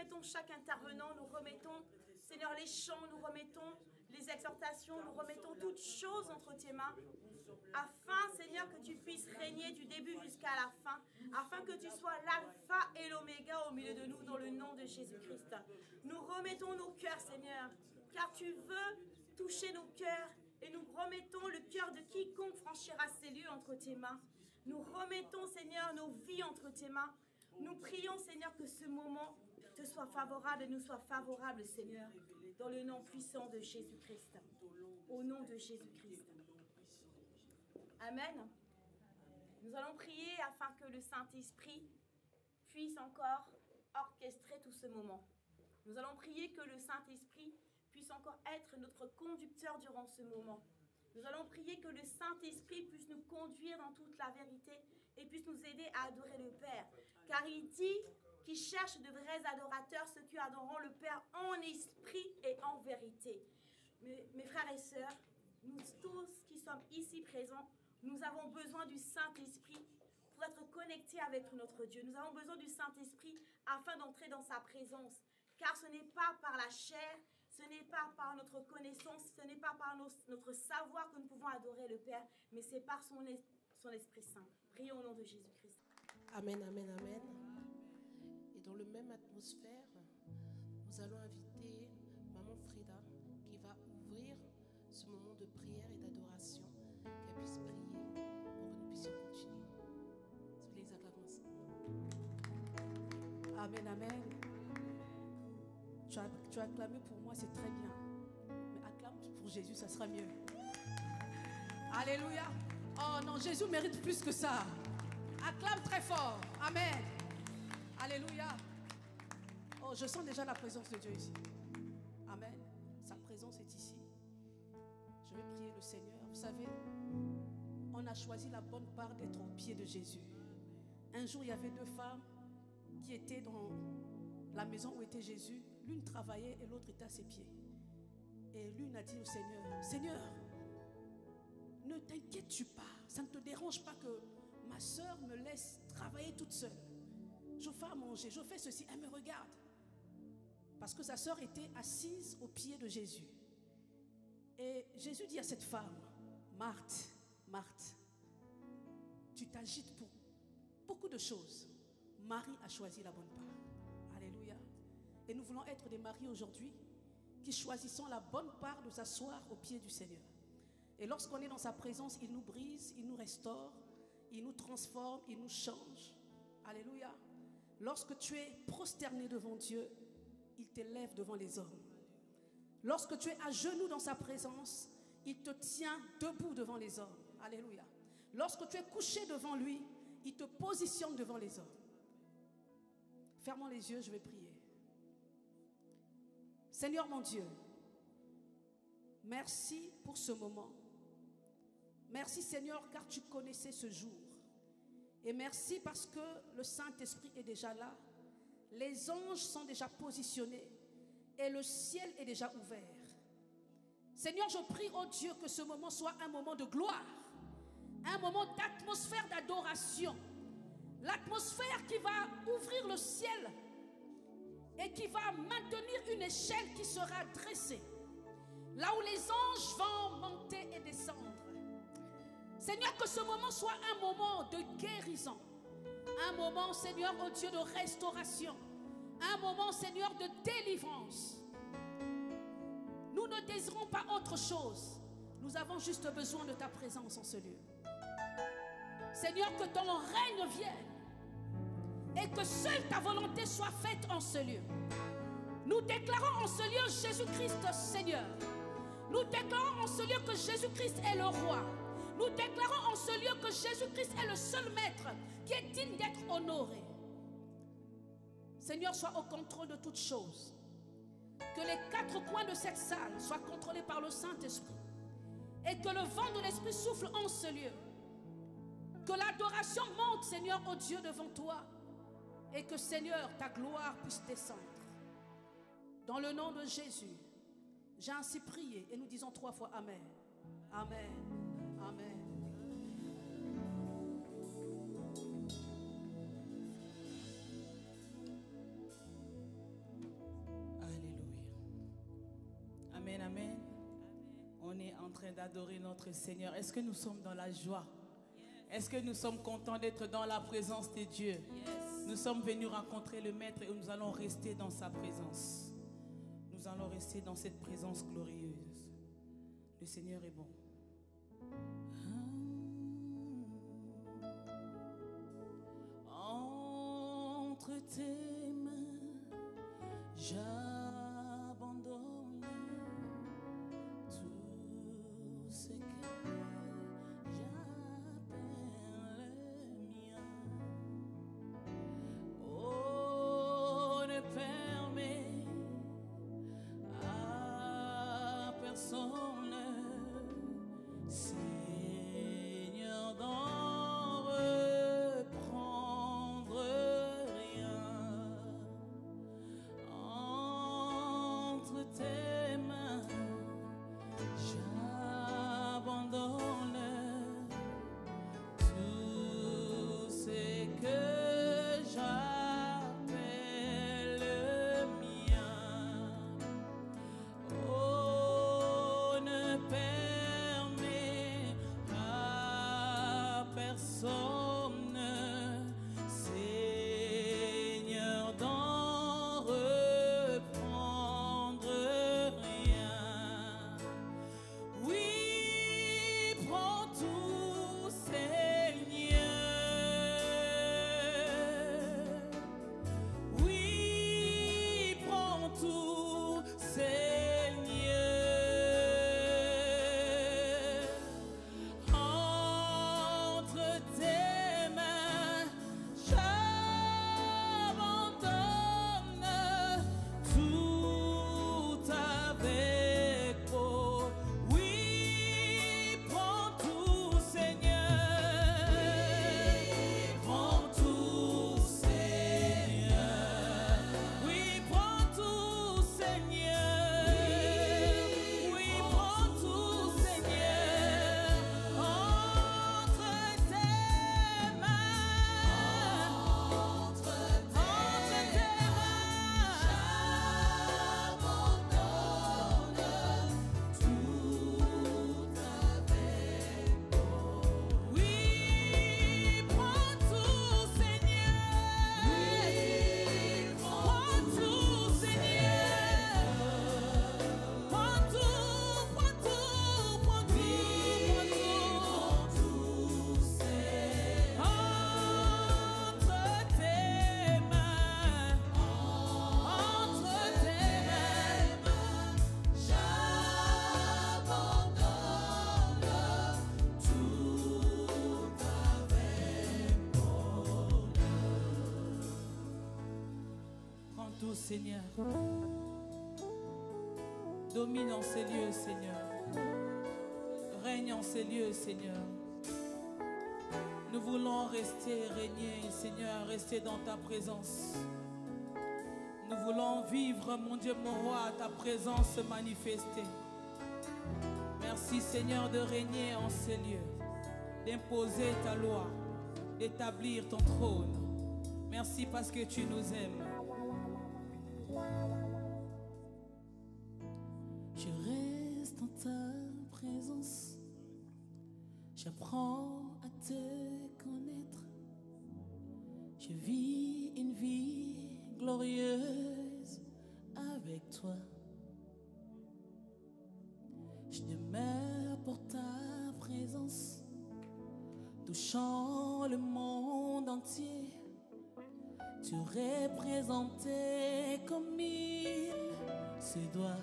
remettons chaque intervenant, nous remettons, Seigneur, les chants, nous remettons les exhortations, nous remettons toutes choses entre tes mains, afin, Seigneur, que tu puisses régner du début jusqu'à la fin, afin que tu sois l'alpha et l'oméga au milieu de nous, dans le nom de Jésus-Christ. Nous remettons nos cœurs, Seigneur, car tu veux toucher nos cœurs, et nous remettons le cœur de quiconque franchira ces lieux entre tes mains. Nous remettons, Seigneur, nos vies entre tes mains. Nous prions, Seigneur, que ce moment te soit favorable et nous soit favorable, Seigneur, dans le nom puissant de Jésus-Christ. Au nom de Jésus-Christ. Amen. Nous allons prier afin que le Saint-Esprit puisse encore orchestrer tout ce moment. Nous allons prier que le Saint-Esprit puisse encore être notre conducteur durant ce moment. Nous allons prier que le Saint-Esprit puisse nous conduire dans toute la vérité et puisse nous aider à adorer le Père. Car il dit qu'il cherche de vrais adorateurs, ceux qui adoreront le Père en esprit et en vérité. Mes frères et sœurs, nous tous qui sommes ici présents, nous avons besoin du Saint-Esprit pour être connectés avec notre Dieu. Nous avons besoin du Saint-Esprit afin d'entrer dans sa présence. Car ce n'est pas par la chair, ce n'est pas par notre connaissance, ce n'est pas par notre savoir que nous pouvons adorer le Père, mais c'est par son Esprit Saint. Prions au nom de Jésus-Christ. Amen, amen, amen. Et dans la même atmosphère, nous allons inviter Maman Frida qui va ouvrir ce moment de prière et d'adoration, qu'elle puisse prier pour que nous puissions continuer. Sous les acclamations. Amen, amen. Tu as acclamé pour moi, c'est très bien. Mais acclame pour Jésus, ça sera mieux. Alléluia. Oh non, Jésus mérite plus que ça. Acclame très fort. Amen. Alléluia. Oh, je sens déjà la présence de Dieu ici. Amen. Sa présence est ici. Je vais prier le Seigneur. Vous savez, on a choisi la bonne part d'être au pied de Jésus. Un jour, il y avait deux femmes qui étaient dans la maison où était Jésus. L'une travaillait et l'autre était à ses pieds. Et l'une a dit au Seigneur, Seigneur, ne t'inquiètes-tu pas, ça ne te dérange pas que ma soeur me laisse travailler toute seule. Je fais à manger, je fais ceci, elle me regarde. Parce que sa soeur était assise au pied de Jésus. Et Jésus dit à cette femme, Marthe, Marthe, tu t'agites pour beaucoup de choses. Marie a choisi la bonne part. Alléluia. Et nous voulons être des maris aujourd'hui qui choisissons la bonne part de s'asseoir au pied du Seigneur. Et lorsqu'on est dans sa présence, il nous brise, il nous restaure, il nous transforme, il nous change. Alléluia. Lorsque tu es prosterné devant Dieu, il t'élève devant les hommes. Lorsque tu es à genoux dans sa présence, il te tient debout devant les hommes. Alléluia. Lorsque tu es couché devant lui, il te positionne devant les hommes. Fermons les yeux, je vais prier. Seigneur mon Dieu, merci pour ce moment. Merci Seigneur car tu connaissais ce jour. Et merci parce que le Saint-Esprit est déjà là. Les anges sont déjà positionnés et le ciel est déjà ouvert. Seigneur, je prie, oh Dieu, que ce moment soit un moment de gloire, un moment d'atmosphère d'adoration, l'atmosphère qui va ouvrir le ciel et qui va maintenir une échelle qui sera dressée, là où les anges vont monter et descendre. Seigneur, que ce moment soit un moment de guérison, un moment, Seigneur, oh Dieu, de restauration, un moment, Seigneur, de délivrance. Nous ne désirons pas autre chose. Nous avons juste besoin de ta présence en ce lieu. Seigneur, que ton règne vienne et que seule ta volonté soit faite en ce lieu. Nous déclarons en ce lieu Jésus-Christ Seigneur. Nous déclarons en ce lieu que Jésus-Christ est le roi. Nous déclarons en ce lieu que Jésus-Christ est le seul maître qui est digne d'être honoré. Seigneur, sois au contrôle de toutes choses. Que les quatre coins de cette salle soient contrôlés par le Saint-Esprit. Et que le vent de l'Esprit souffle en ce lieu. Que l'adoration monte, Seigneur, oh Dieu, devant toi. Et que, Seigneur, ta gloire puisse descendre. Dans le nom de Jésus, j'ai ainsi prié et nous disons 3 fois Amen. Amen. Amen. est en train d'adorer notre Seigneur. Est-ce que nous sommes dans la joie? Est-ce que nous sommes contents d'être dans la présence de Dieu? Nous sommes venus rencontrer le Maître et nous allons rester dans sa présence. Nous allons rester dans cette présence glorieuse. Le Seigneur est bon. Entre tes mains, j'abandonne tout ce que j'appelle mien. Oh, ne permets à personne, Seigneur, d'en reprendre rien. Entre tes mains, j'abandonne tout ce que j'appelle mien. Oh, ne permets à personne, Seigneur, d'en reprendre rien. Oui, prends tout, Seigneur. Oui, prends tout, Seigneur. Entre tes mains, j'abandonne tout avec vous. Oui, prends tout, Seigneur. Prends tout, Seigneur. Oui, prends tout, Seigneur. Oui, prends tout, Seigneur. Entre tes mains, entre tes mains, j'abandonne tout avec vous. Oui, prends tout, Seigneur. Oui, prends tout, Seigneur. Prends tout, prends tout, prends tout, prends tout, Seigneur. Entre tes mains, j'abandonne tout avec bonheur. Prends tout, Seigneur. Domine en ces lieux, Seigneur. Règne en ces lieux, Seigneur. Nous voulons rester, régner, Seigneur, rester dans ta présence. Nous voulons vivre, mon Dieu, mon roi, ta présence se manifester. Merci, Seigneur, de régner en ces lieux, d'imposer ta loi, d'établir ton trône. Merci parce que tu nous aimes. Je reste dans ta présence. J'apprends à te connaître. Je vis une vie glorieuse avec toi. Je demeure pour ta présence, touchant le monde entier. Tu représentais comme il se doit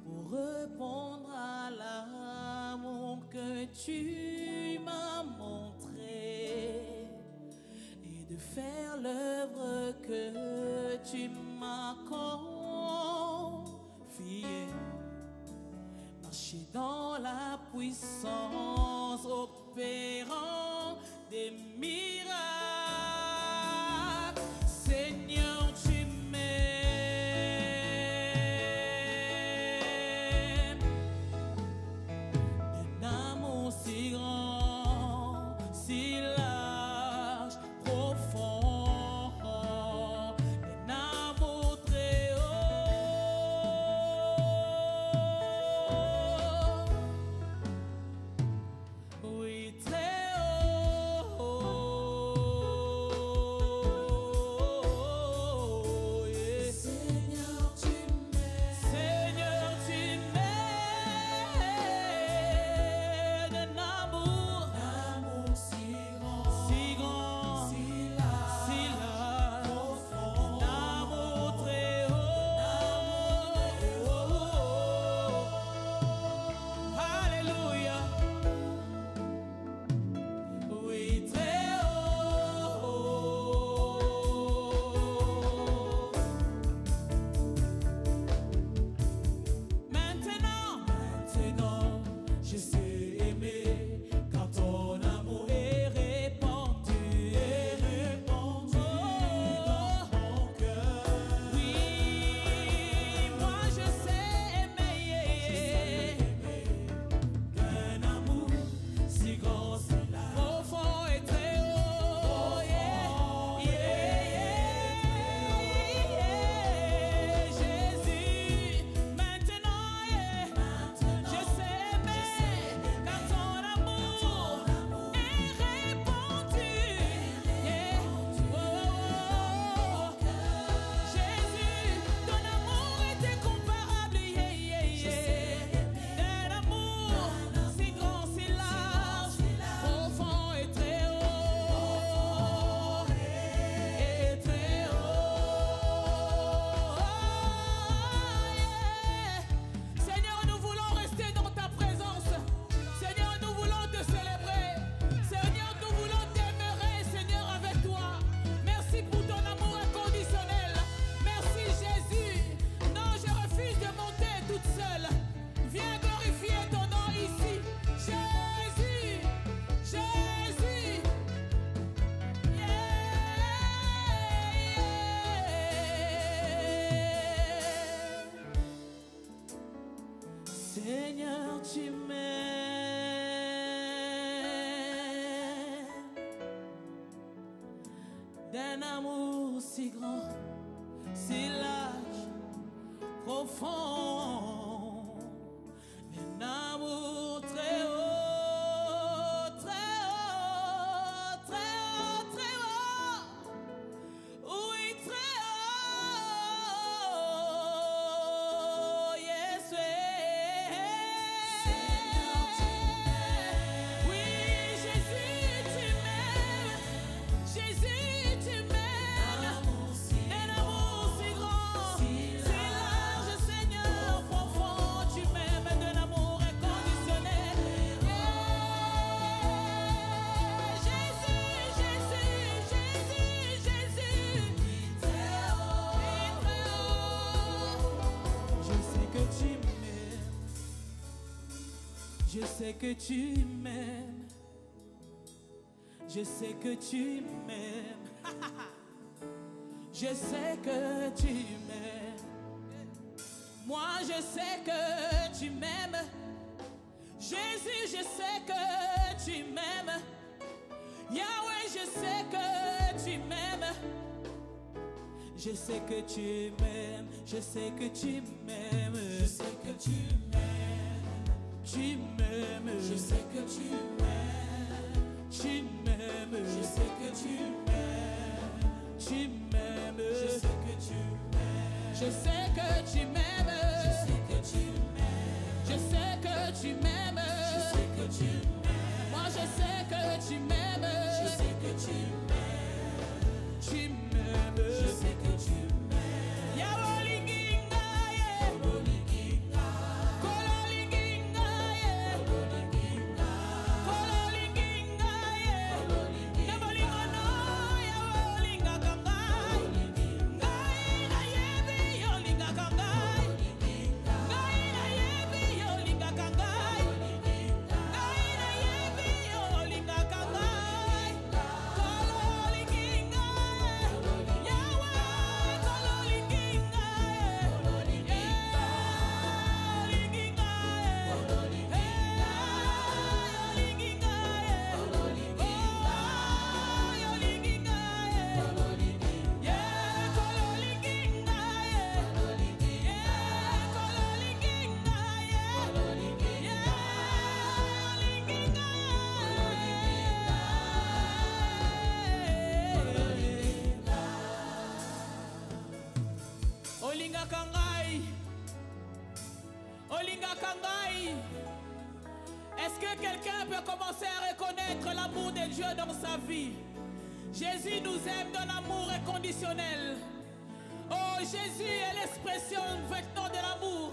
pour répondre à l'amour que tu m'as montré et de faire l'œuvre que tu m'as confiée. Marcher dans la puissance opérant des miracles. Seigneur, tu m'aimes d'un amour si grand, si large, profond, d'un amour très haut. d'un amour si grand, si large, profond, un amour très haut, très haut, très haut, très haut, oui, très haut, yes, oui, Jésus, tu m'aimes, Jésus, tu m'aimes, un amour si grand, si large, Seigneur, profond, tu m'aimes d'un amour inconditionnel. Jésus, Jésus, Jésus, Jésus, très haut, très haut. Je sais que tu m'aimes, je sais que tu m'aimes, je sais que tu m'aimes. Je sais que tu m'aimes. Moi, je sais que tu m'aimes. Jésus, je sais que tu m'aimes. Yahweh, je sais que tu m'aimes. Je sais que tu m'aimes. Je sais que tu m'aimes. Je sais que tu m'aimes. Tu m'aimes. Je sais que tu m'aimes. Tu m'aimes. Je sais que tu m'aimes. Tu m'aimes. Je sais que tu m'aimes. Je sais que tu m'aimes. Je sais que tu m'aimes. Je sais que tu m'aimes. Je sais que tu m'aimes. Moi je sais que tu m'aimes. Je sais que tu m'aimes. Tu m'aimes. Je sais que tu m'aimes. Yahweh linginga ye. Kolo linginga. Kolo linginga ye. Kolo linginga. Kolo linginga ye. Kolo linginga. Nabolingono Yahweh linga kangai. Ngai na yebi yo linga kangai. Ngai na yebi yo linga kangai. Ngai na yebi yo linga kangai. Kolo linginga ye. Yahweh kolo linginga ye. Kolo linginga. Linginga ye. Kolo linginga. Linginga ye. Kolo linginga. Yo linginga ye. Kolo linginga. Yeah, kolo linginga ye. Kolo linginga. Yeah, kolo linginga ye. Kolo linginga. Olinga kangai. Olinga kangai. Est-ce que quelqu'un peut commencer à reconnaître l'amour de Dieu dans sa vie? Jésus nous aime d'un amour inconditionnel. Oh, Jésus est l'expression vecteur de l'amour.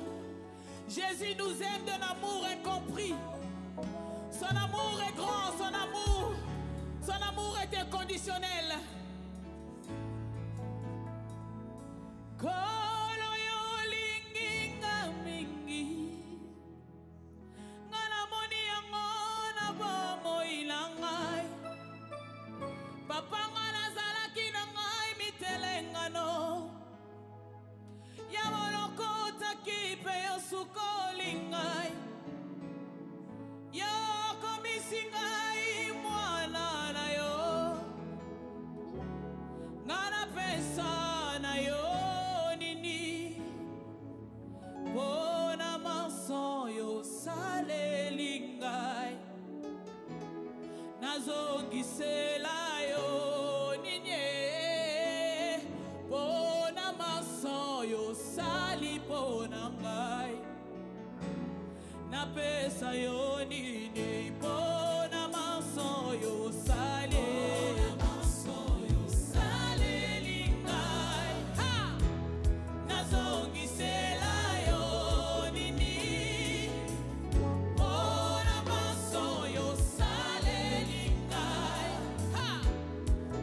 Jésus nous aime d'un amour incompris. Son amour est grand, son amour est inconditionnel. Kolo yo linginga mingi. Ngana moni yango na bomoi na ngai. Papa ngana zalaki na ngai mitelengano. Ya moloko taki pe yo sukoli ngai. Yo komisi ngai mwana na yo. Ngana pesa na yo nini. Bona maso yo saleli ngai. Nazongisela yo ninye. Bona maso yo sali bona ngai. Na pesa yo nini. Bona maso yo sali. Saleli ngai. Ha! Nazongisela yo nini. Bona maso yo saleli ngai. Ha!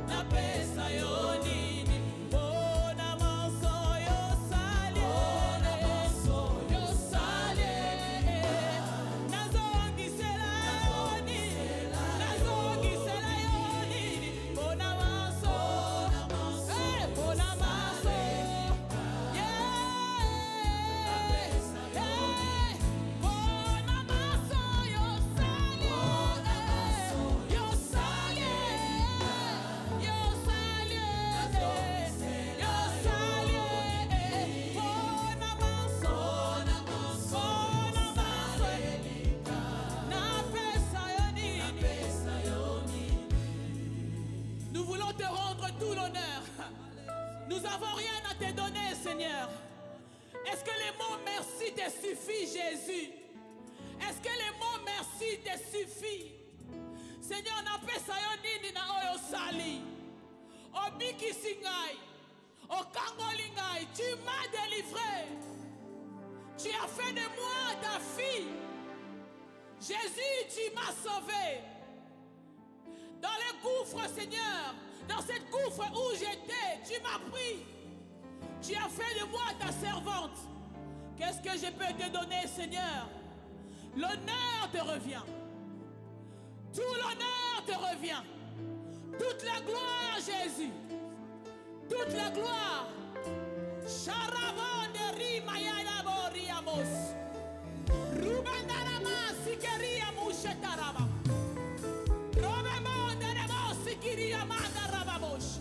Na pesa yo nini. Bona maso yo sali. Bona maso yo sali. Nazongisela te donner, Seigneur? Est-ce que les mots merci te suffisent, Jésus? Est-ce que les mots merci te suffisent? Seigneur, napesa yo nini na oyo sali. Obiki singai. Okangoli ngai. Tu m'as délivré. Tu as fait de moi ta fille. Jésus, tu m'as sauvé. Dans le gouffre, Seigneur, dans cette gouffre où j'étais, tu m'as pris. Tu as fait de moi ta servante. Qu'est-ce que je peux te donner, Seigneur? L'honneur te revient. Tout l'honneur te revient. Toute la gloire, Jésus. Toute la gloire. Sharavanderi mayadabori amos. Rubandarama sikeria mushetaraba. Robemonderemo sikiria mandarababosh.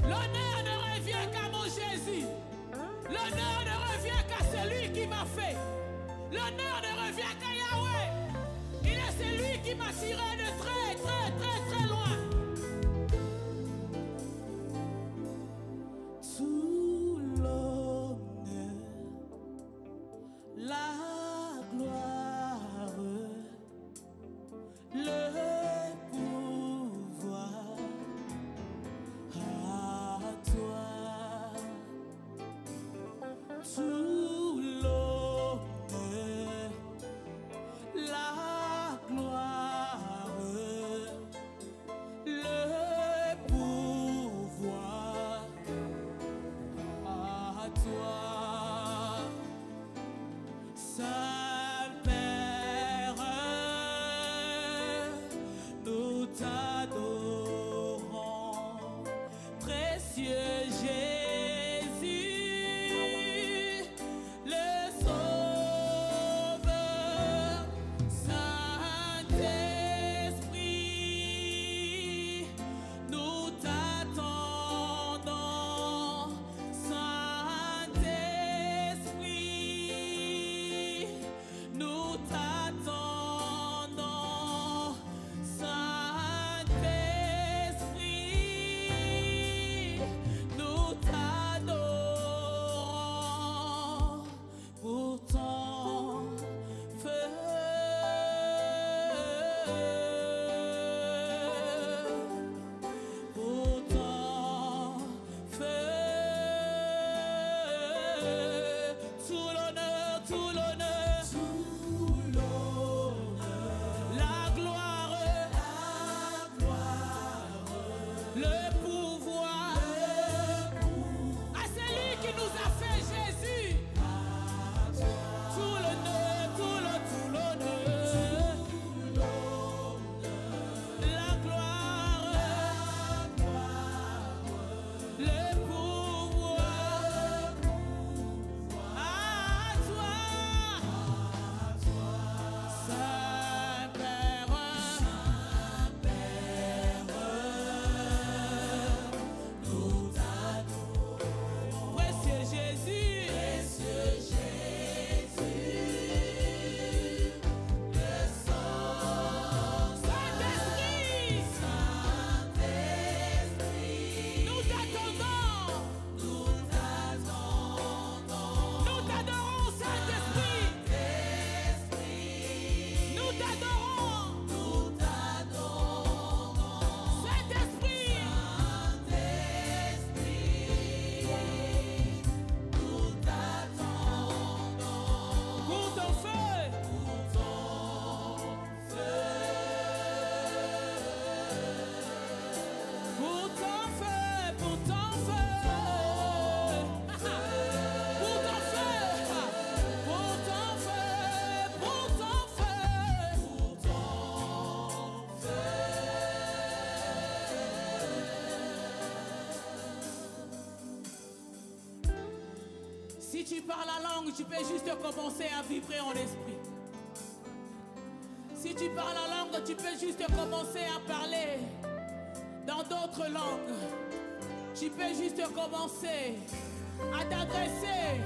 L'honneur ne revient qu'à mon Jésus. L'honneur ne revient qu'à celui qui m'a fait. L'honneur ne revient qu'à Yahweh. Il est celui qui m'a tiré de très, très, très, très loin. Tout l'honneur, la gloire, le pouvoir à toi. Tout l'honneur, la gloire, le pouvoir à toi, Saint-Père, nous t'adorons, précieux Jésus, le Sauveur, Saint-Esprit, nous t'attendons, Saint-Esprit, nous t'attendons, Saint-Esprit, nous t'adorons pour ton feu, pour ton feu. Tout l'honneur, tout l'honneur, la gloire, le pouvoir à celui qui nous a fait Jésus. Tout l'honneur, tout l'honneur, la gloire, le pouvoir à toi, Saint-Père, nous t'adorons, précieux Jésus, le Saint-Esprit, nous t'attendons, nous t'adorons, Saint-Esprit, nous t'adorons, Saint-Esprit, pour ton feu, pour ton feu, pour ton feu, pour ton feu, pour ton feu, pour ton feu. Si tu parles la langue, tu peux juste commencer à vibrer en esprit. Si tu parles la langue, tu peux juste commencer à parler dans d'autres langues. Tu peux juste commencer à t'adresser,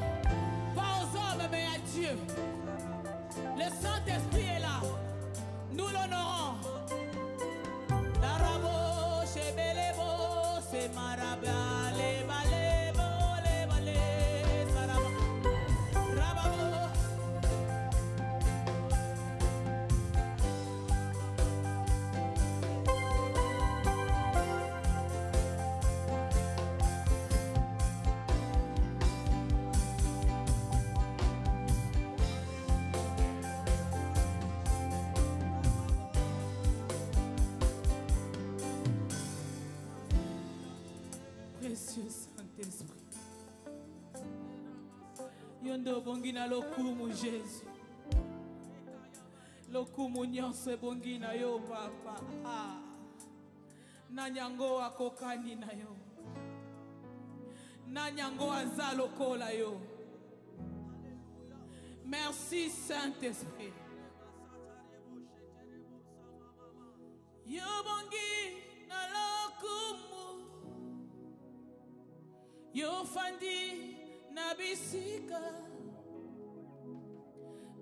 pas aux hommes, mais à Dieu. Le Saint-Esprit est là. Nous l'honorons. Darabo, shebelebo, se marabale, balebo, le Saint-Esprit. Yondo bongina lokumu Jésus. Lokumu nyonso bongina yo papa. Nanyango akokani na yo. Nanyango azalokola yo. Merci Saint-Esprit. Yo bongina lokumu. Yo fandi na bisika.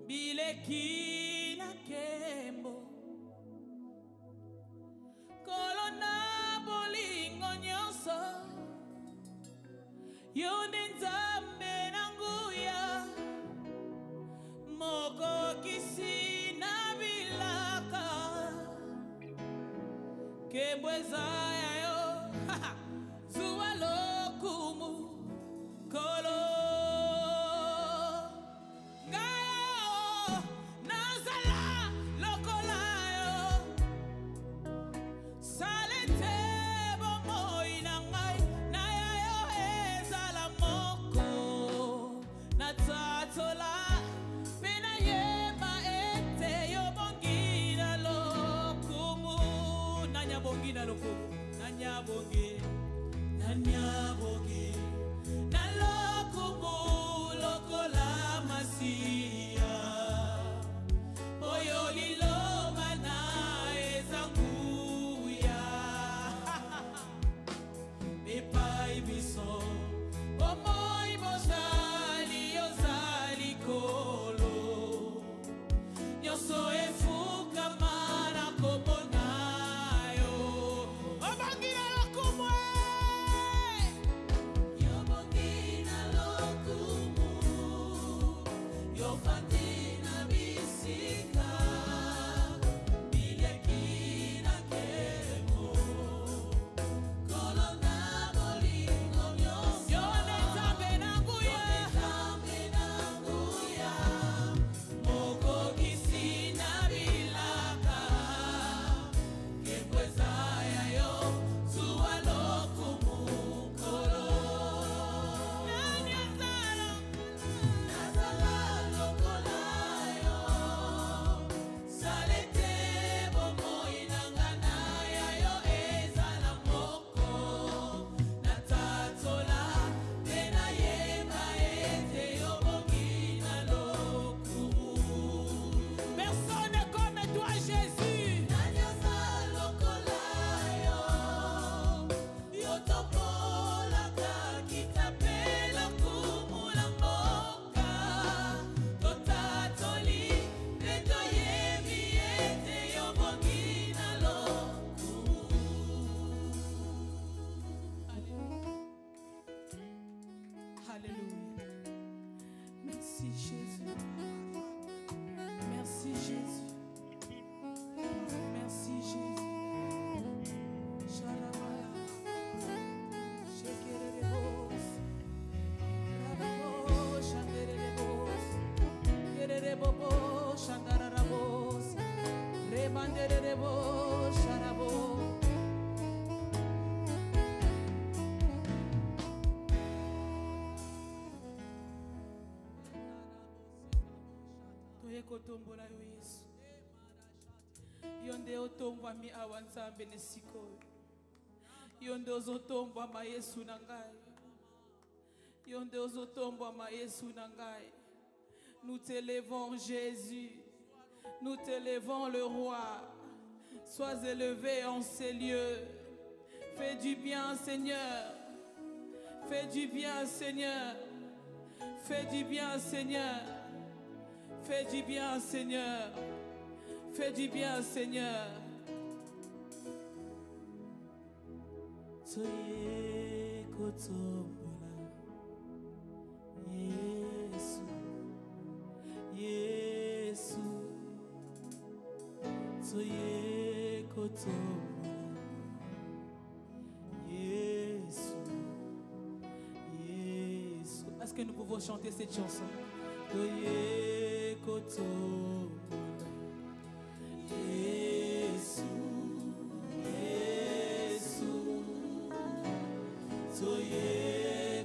Bileki na kembo. Kolona bolingo nyonso. Yonde nzambe nanguya. Moko kisi na bilaka. Kebweza ya yo. Zuwa lokumu. Kolo. Nanyabonge, nanyabonge, nalokumu lokola masia. Oyo liloma na ezanguya. Epai biso, omoi bozali ozali kolo. Nyoso efuka mana komona. Kotombola yo Yesu. Yonde otombwa mi awanzambe nesiko. Yonde ozotombwa ma Yesu nangai. Yonde ozotombwa ma Yesu nangai. Nous t'élevons Jésus. Nous t'élevons le roi. Sois élevé en ces lieux. Fais du bien Seigneur. Fais du bien Seigneur. Fais du bien Seigneur. Fais du bien, Seigneur. Fais du bien, Seigneur. Soyez kotombola. Yesu. Yesu. Soyez kotombola. Yesu. Yesu. Est-ce que nous pouvons chanter cette chanson? Soyez kotombola. Yesu. Yesu. Soyez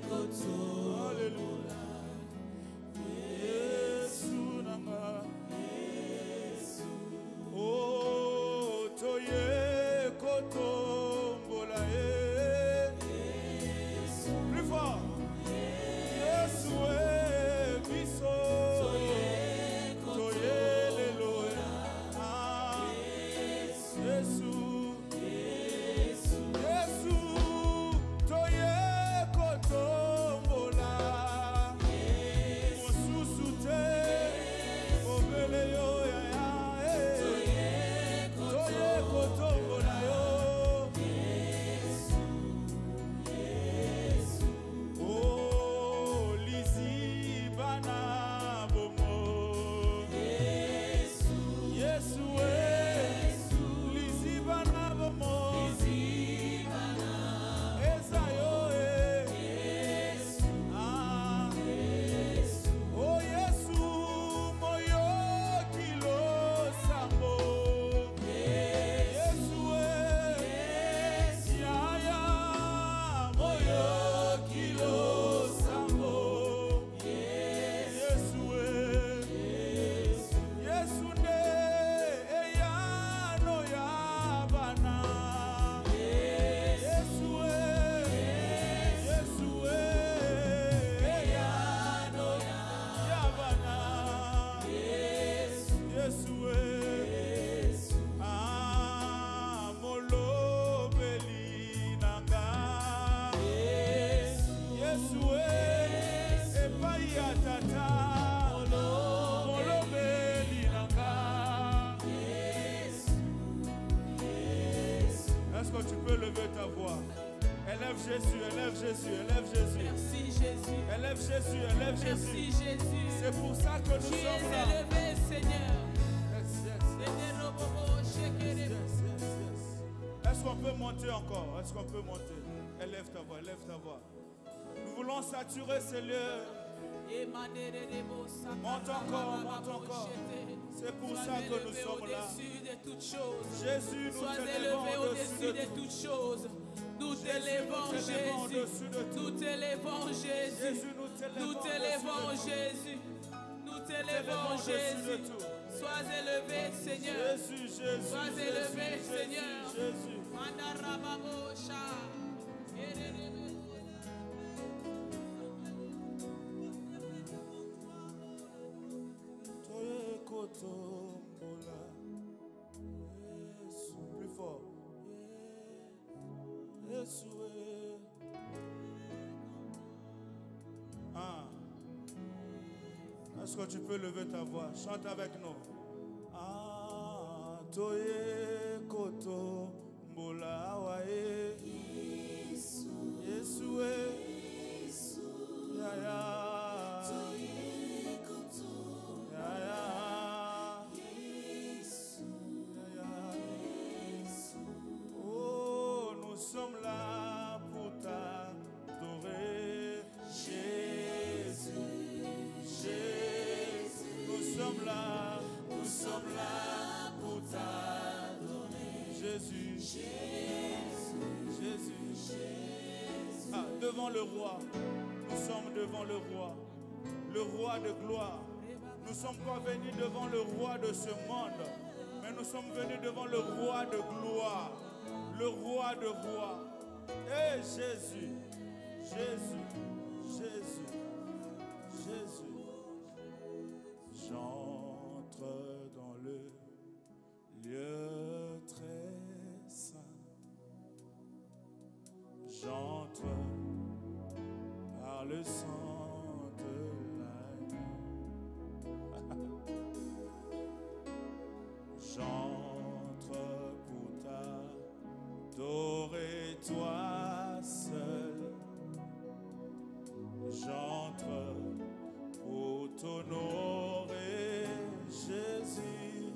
ta voix. Élève Jésus, élève Jésus, élève Jésus. Merci Jésus. Élève Jésus, élève Merci Jésus. Jésus. C'est pour ça que nous Tu es sommes là. élevé, Seigneur. Yes, yes, yes, yes. Est-ce qu'on peut monter encore? Est-ce qu'on peut monter? Élève ta voix, élève ta voix. Nous voulons saturer ces lieux. Monte encore, monte encore. C'est pour ça que nous sommes là. Jésus, nous Sois t'élevons élevé au-dessus au-dessus de de tout. toutes choses. Nous t'élevons, Jésus. au-dessus de tout. Nous t'élevons, Jésus. Jésus, nous Nous t'élevons, au-dessus de tout. Jésus. Nous t'élevons, au-dessus de Jésus. tout. Sois élevé, Seigneur. Jésus, Jésus, Sois Jésus, élevé, Jésus, Seigneur. Jésus. Mandarababosha. Toye kotombola. Yesu, plus fort. Yesu. Ah. Est-ce que tu peux lever ta voix? Chante avec nous. Ah, toye kotombola wae. Yesu. Ya ya. Oh, nous sommes là pour t'adorer, Jésus, Jésus. Nous sommes là pour t'adorer, Jésus, Jésus. Ah, devant le roi, nous sommes devant le roi de gloire. Nous ne sommes pas venus devant le roi de ce monde, mais nous sommes venus devant le roi de gloire, le roi de rois. Et Jésus, Jésus, Jésus, Jésus. J'entre dans le lieu très saint. J'entre par le sang de l'agneau. J'entre pour t'adorer toi seul. J'entre pour t'honorer Jésus.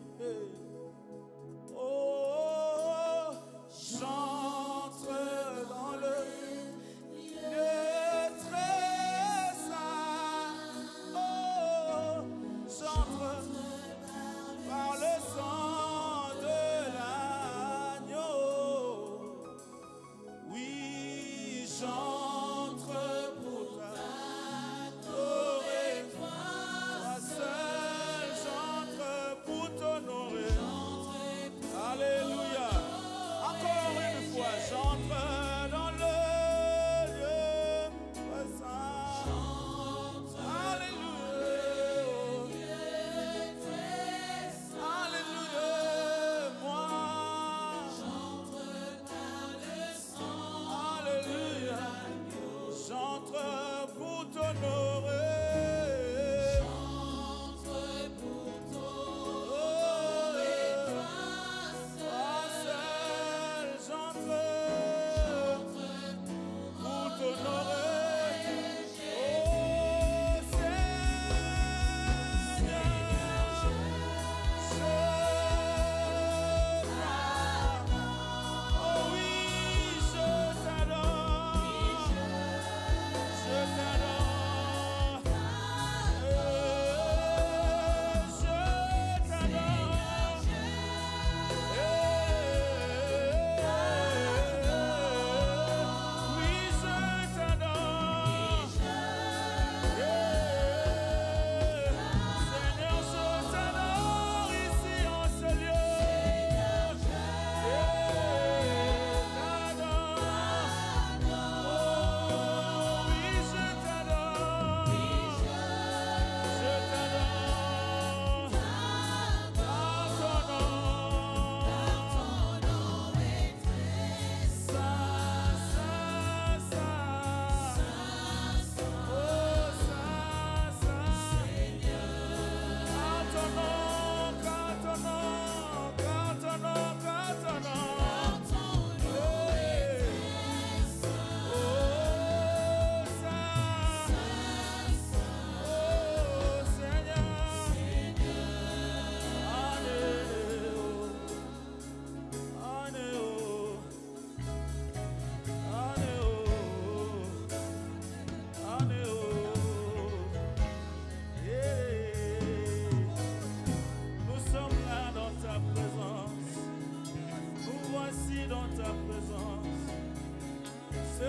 Oh, j'entre dans le lieu très saint. Oh, j'entre par le sang de l'agneau. Oui, j'entre pour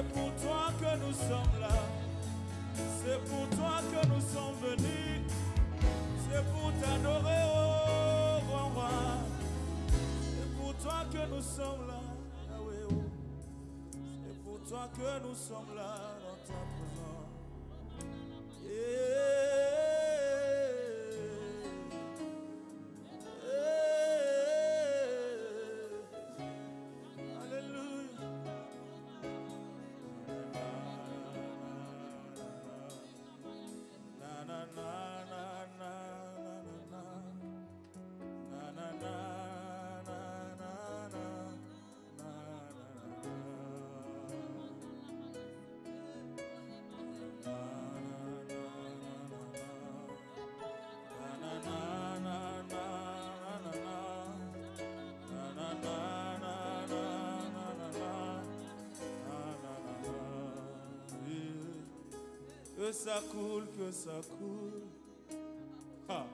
C'est pour toi que nous sommes là. C'est pour toi que nous sommes venus. C'est pour t'adorer, oh roi. C'est pour toi que nous sommes là. Yahweh, oh. C'est pour toi que nous sommes là dans ta présence. Que ça coule, que ça coule. Ah.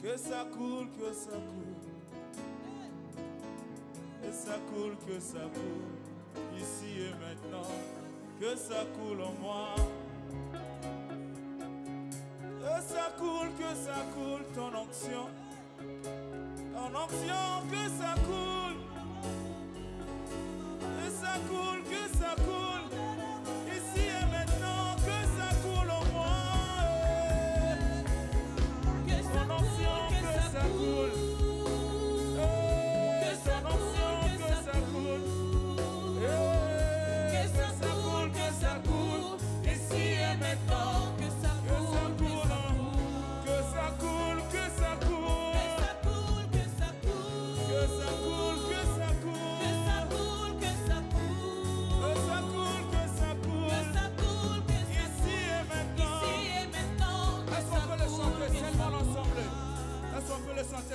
Que ça coule, que ça coule. Que ça coule, que ça coule. Ici et maintenant. Que ça coule en moi. Que ça coule, ton onction. Ton onction, que ça coule. Que ça coule, que ça coule. Ici et maintenant.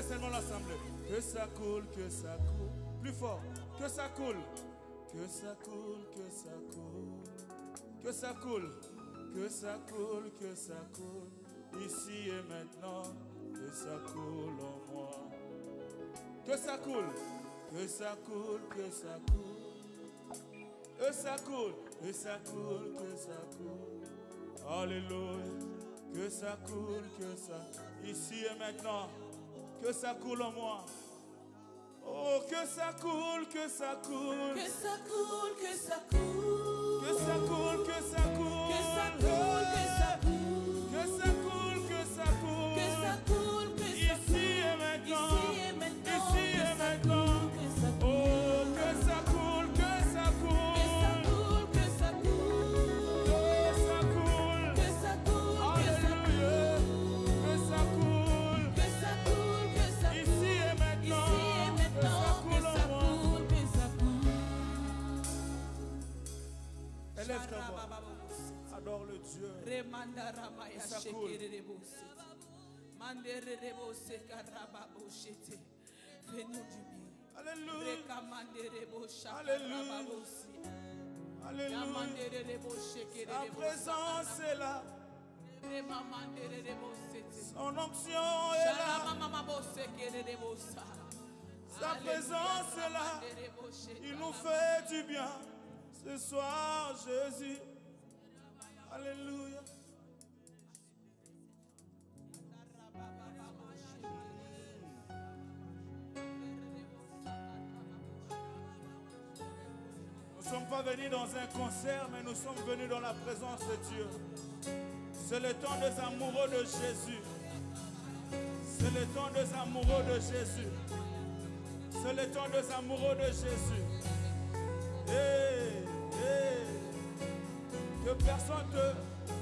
Seulement l'ensemble. Que ça coule, que ça coule. Plus fort. Que ça coule. Que ça coule, que ça coule. Que ça coule. Que ça coule, que ça coule. Ici et maintenant. Que ça coule en moi. Que ça coule. Que ça coule, que ça coule. Que ça coule. Que ça coule, que ça coule. Alléluia. Que ça coule, que ça. Ici et maintenant. Que ça coule en moi. Oh, que ça coule, que ça coule. Que ça coule, que ça coule. Que ça coule, que ça coule. Que ça coule, que ça coule. Que ça coule, que ça coule. Que ça coule, que ça coule. Ici et maintenant. Ici et maintenant. Ici et maintenant. Oh, que ça coule, que ça coule. Que ça coule, que ça coule. Que ça coule. Que ça coule, Alléluia. Que ça coule. que ça coule, que ça coule. Ici et maintenant. Ici et maintenant. Que ça coule, que ça coule. Élève ta voix. Adore le Dieu. Ça coule. Fais-nous du bien. Alléluia. Alléluia. Alléluia. Sa présence est là. Son onction est là. Sa présence est là. Il nous fait du bien. Ce soir, Jésus. Alléluia. Nous ne sommes pas venus dans un concert, mais nous sommes venus dans la présence de Dieu. C'est le temps des amoureux de Jésus. C'est le temps des amoureux de Jésus. C'est le temps des amoureux de Jésus. Que personne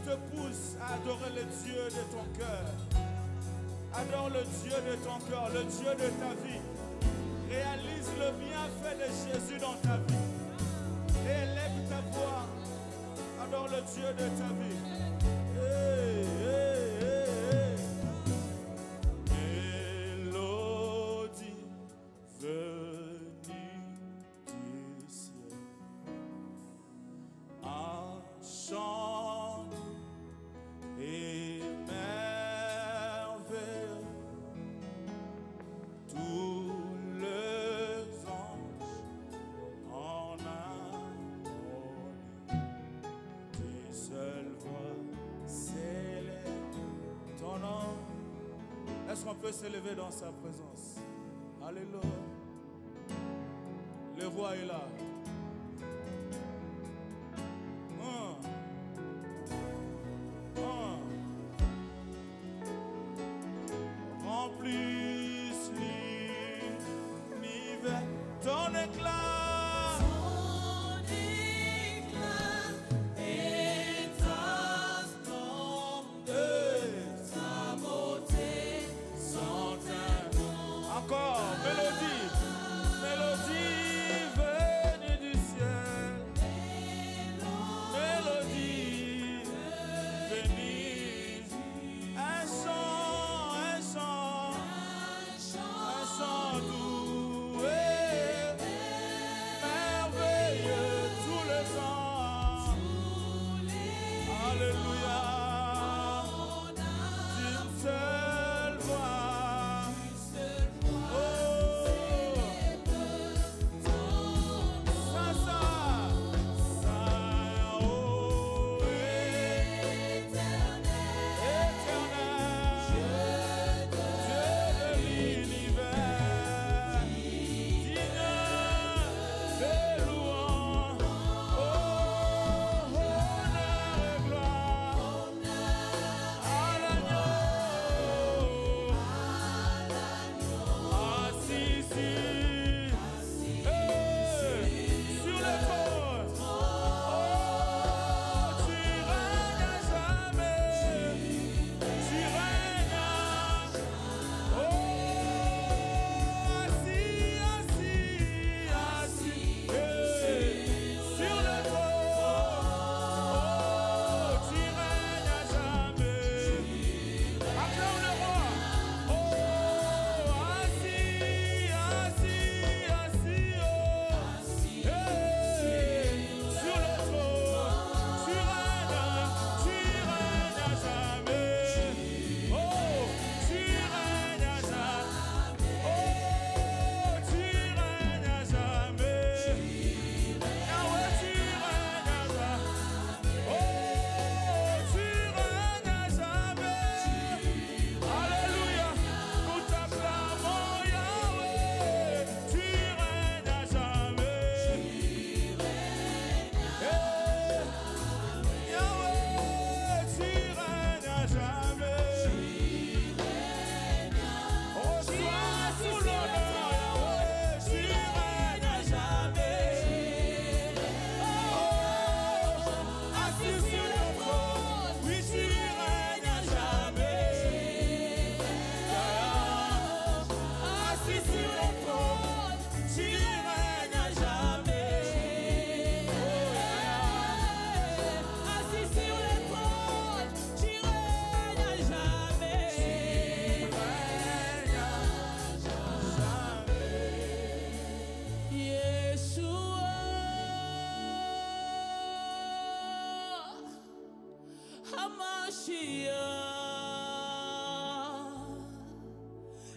te pousse à adorer le Dieu de ton cœur. Adore le Dieu de ton cœur, le Dieu de ta vie. Réalise le bienfait de Jésus dans ta vie. Et élève ta voix. Adore le Dieu de ta vie. Mélodie venue du ciel. Un chant et merveille. Tous les anges en harmonie. Est-ce qu'on peut s'élever dans sa présence? Alléluia. Le roi est là. Remplisse l'univers, ton éclat. Encore, mélodie, mélodie venue du ciel, mélodie venue, un chant doux et merveilleux tous les ans. Alléluia, d'une seule voix.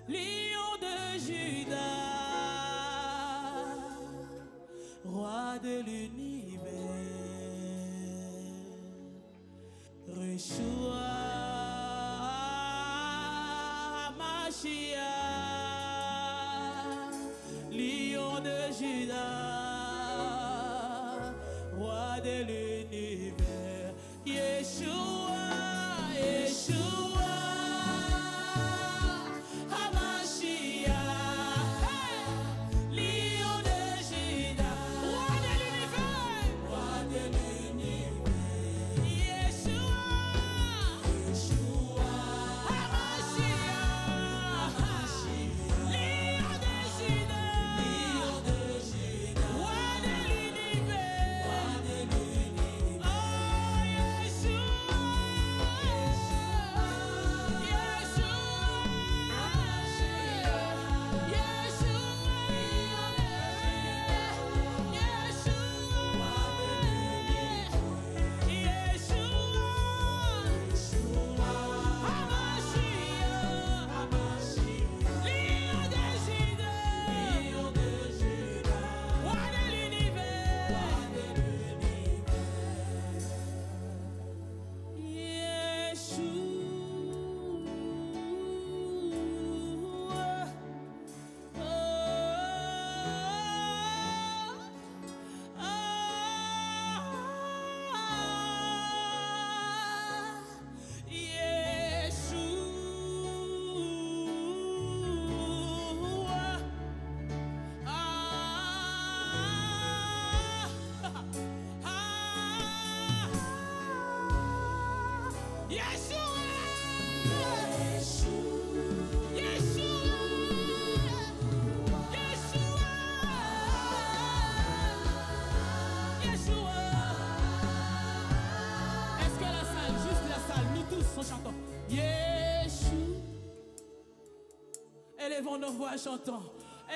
Lion de Juda, roi de l'univers, Yeshua, Mashiach, Lion de Juda, roi de l'univers, Yeshua, Yeshua. Yeshua. élevons nos voix, chantons.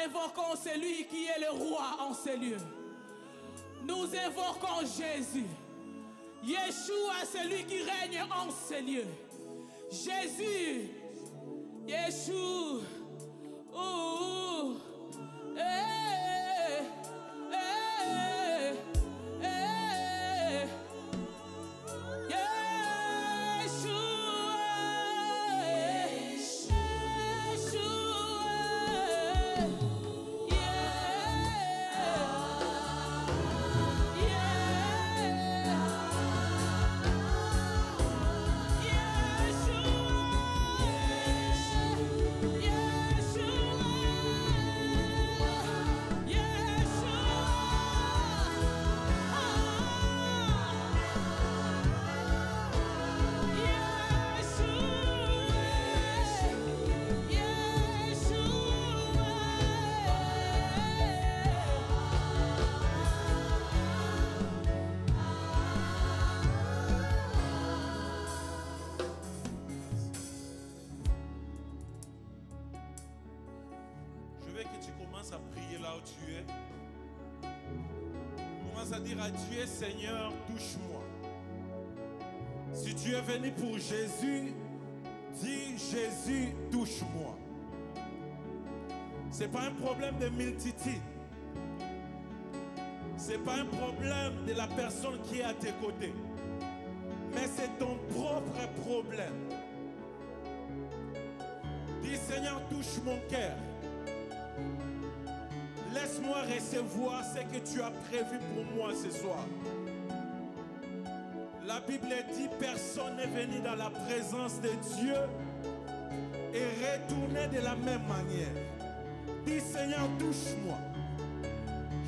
Invoquons celui qui est le roi en ces lieux. Nous invoquons Jésus. Yeshua, celui qui règne en ces lieux. Jésus. Yeshua. À dire à Dieu, Seigneur, touche-moi. Si tu es venu pour Jésus, dis Jésus, touche-moi. Ce n'est pas un problème de multitude. Ce n'est pas un problème de la personne qui est à tes côtés. Mais c'est ton propre problème. Dis Seigneur, touche mon cœur. Laisse-moi recevoir ce que tu as prévu pour moi ce soir. La Bible dit, personne n'est venu dans la présence de Dieu et retourner de la même manière. Dis Seigneur, touche-moi.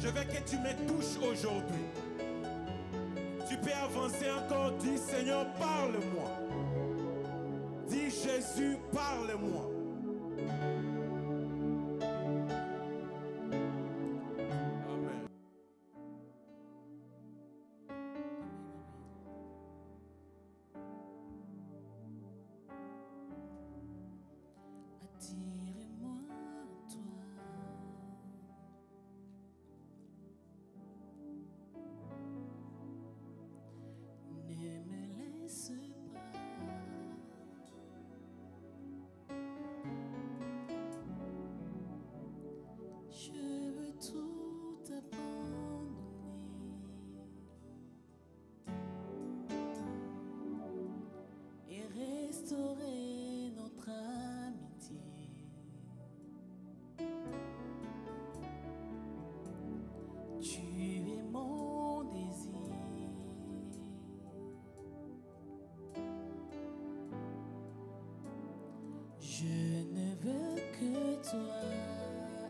Je veux que tu me touches aujourd'hui. Tu peux avancer encore, dis Seigneur, parle-moi. Dis Jésus, parle-moi.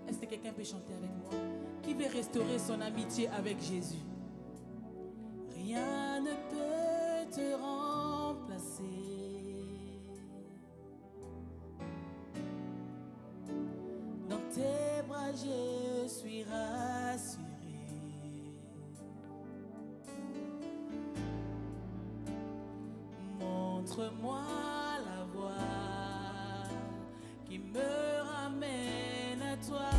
Est-ce que quelqu'un peut chanter avec moi? Qui veut restaurer son amitié avec Jésus? Rien ne peut te remplacer. Dans tes bras je suis rassuré. Montre-moi la voie qui me ramène à toi.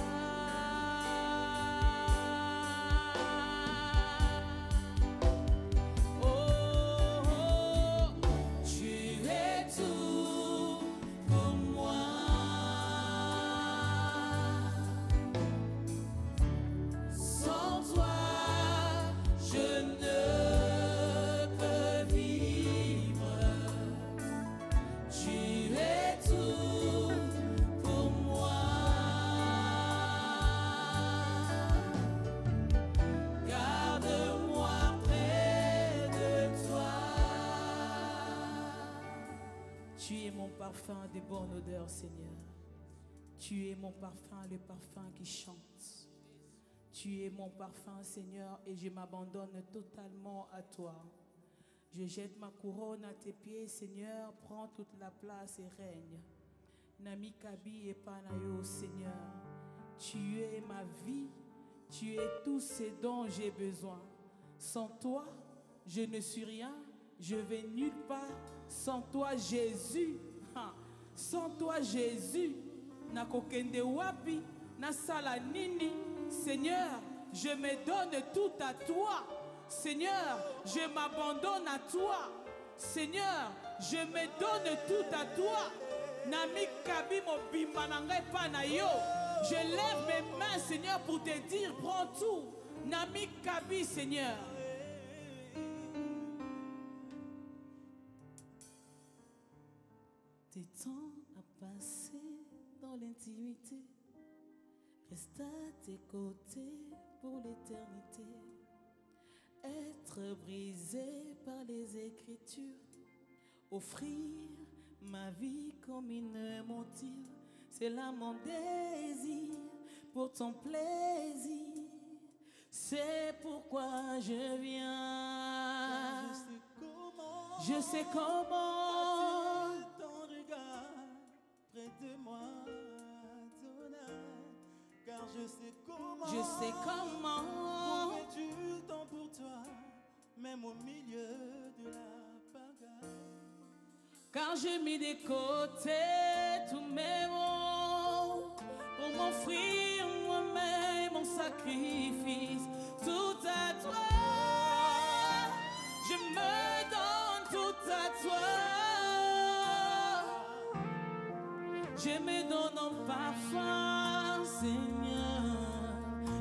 Parfum de bonne odeur, Seigneur. Tu es mon parfum, le parfum qui chante. Tu es mon parfum, Seigneur, et je m'abandonne totalement à toi. Je jette ma couronne à tes pieds, Seigneur. Prends toute la place et règne. Nami Kabi et Panayo, Seigneur. Tu es ma vie. Tu es tout ce dont j'ai besoin. Sans toi, je ne suis rien. Je vais nulle part. Sans toi, Jésus. Sans toi, Jésus, nakokende wapi, nasala nini. Seigneur, je me donne tout à toi. Seigneur, je m'abandonne à toi. Seigneur, je me donne tout à toi. Nami kabi mobimba nangai pa na yo. Je lève mes mains, Seigneur, pour te dire, prends tout. Nami kabi, Seigneur. Des temps à passer dans l'intimité, reste à tes côtés pour l'éternité. Être brisé par les Écritures, offrir ma vie comme une monture, c'est là mon désir pour ton plaisir. C'est pourquoi je viens. Je sais comment ton regard près de moi tonight, car je sais comment trouver du temps pour toi, même au milieu de la bagarre. Car j'ai mis de côté tous mes mots pour m'offrir moi-même mon sacrifice. Tout à toi, je me donne tout à toi. Je me donne en parfum, Seigneur.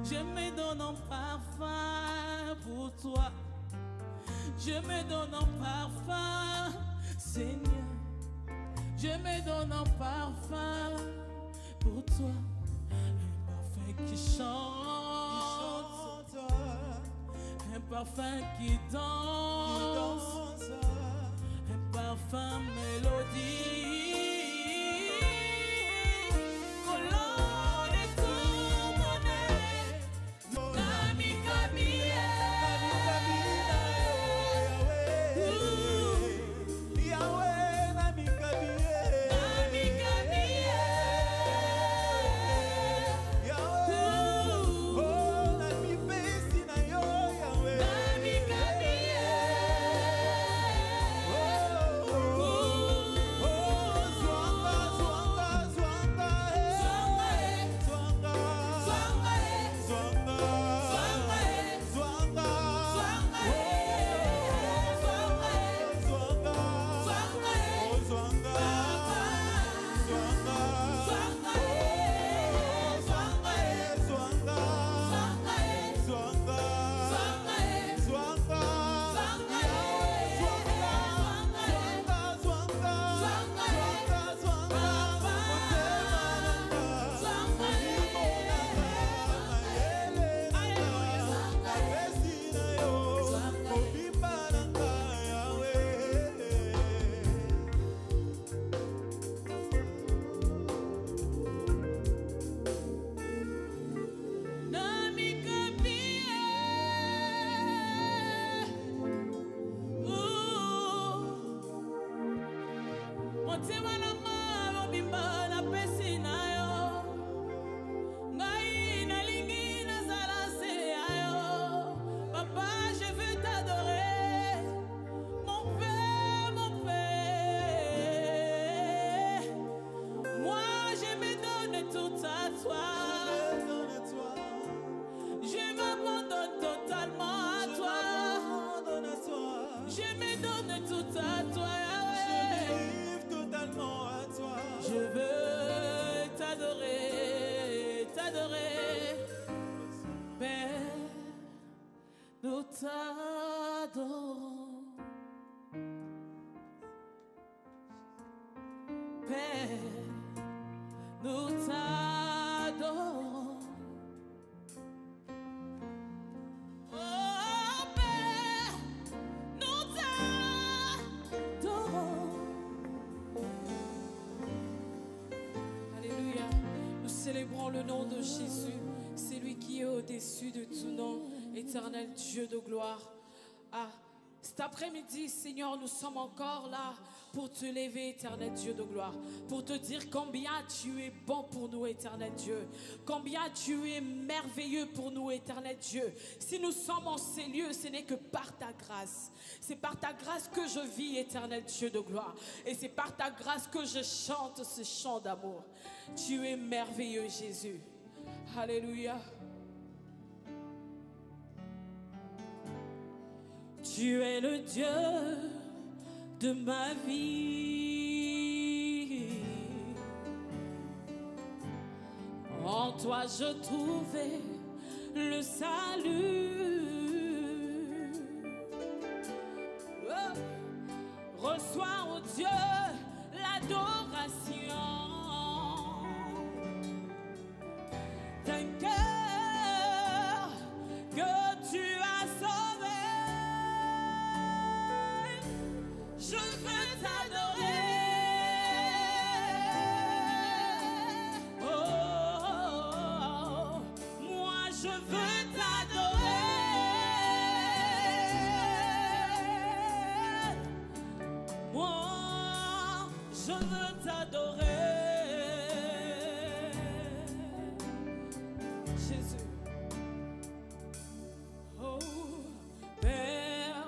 Je me donne en parfum pour toi. Je me donne en parfum, Seigneur. Je me donne en parfum pour toi. Un parfum qui chante, un parfum qui danse, un parfum mélodie. T'adorons, Père, nous t'adorons. Oh Père, nous t'adorons. Alléluia. Nous célébrons le nom de Jésus, celui qui est au-dessus de tout nom. Éternel Dieu de gloire. Ah, Cet après-midi, Seigneur, nous sommes encore là pour te lever, éternel Dieu de gloire, pour te dire combien tu es bon pour nous, éternel Dieu, combien tu es merveilleux pour nous, éternel Dieu. Si nous sommes en ces lieux, ce n'est que par ta grâce. C'est par ta grâce que je vis, éternel Dieu de gloire. Et c'est par ta grâce que je chante ce chant d'amour. Tu es merveilleux, Jésus. Alléluia. Tu es le Dieu de ma vie. En toi je trouvais le salut. Oh. Reçois, oh Dieu, l'adoration d'un cœur que tu as sauvé. Je veux t'adorer. Oh, moi je veux t'adorer. Moi je veux t'adorer. Jésus. Oh, Père,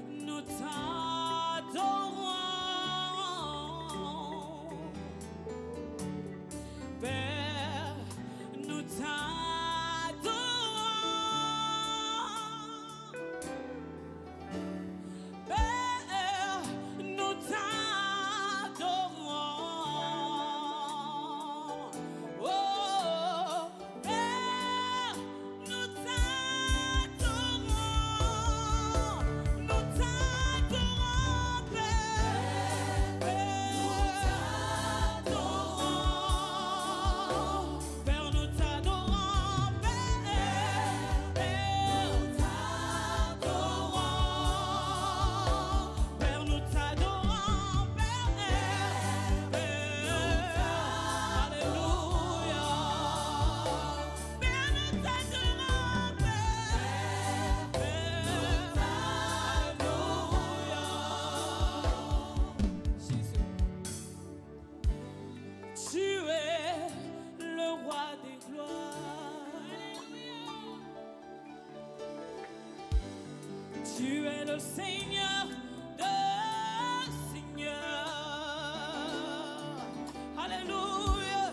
nous t'adorons. Père, nous t'adorons. Père, nous t'adorons. Oh, Père, nous t'adorons. Nous t'adorons, Père. Père, nous t'adorons. Père, nous t'adorons. Père, nous t'adorons. Alléluia. Père, nous t'adorons. Jésus. Tu es le roi des gloires. Tu es le Seigneur de Seigneurs. Alléluia.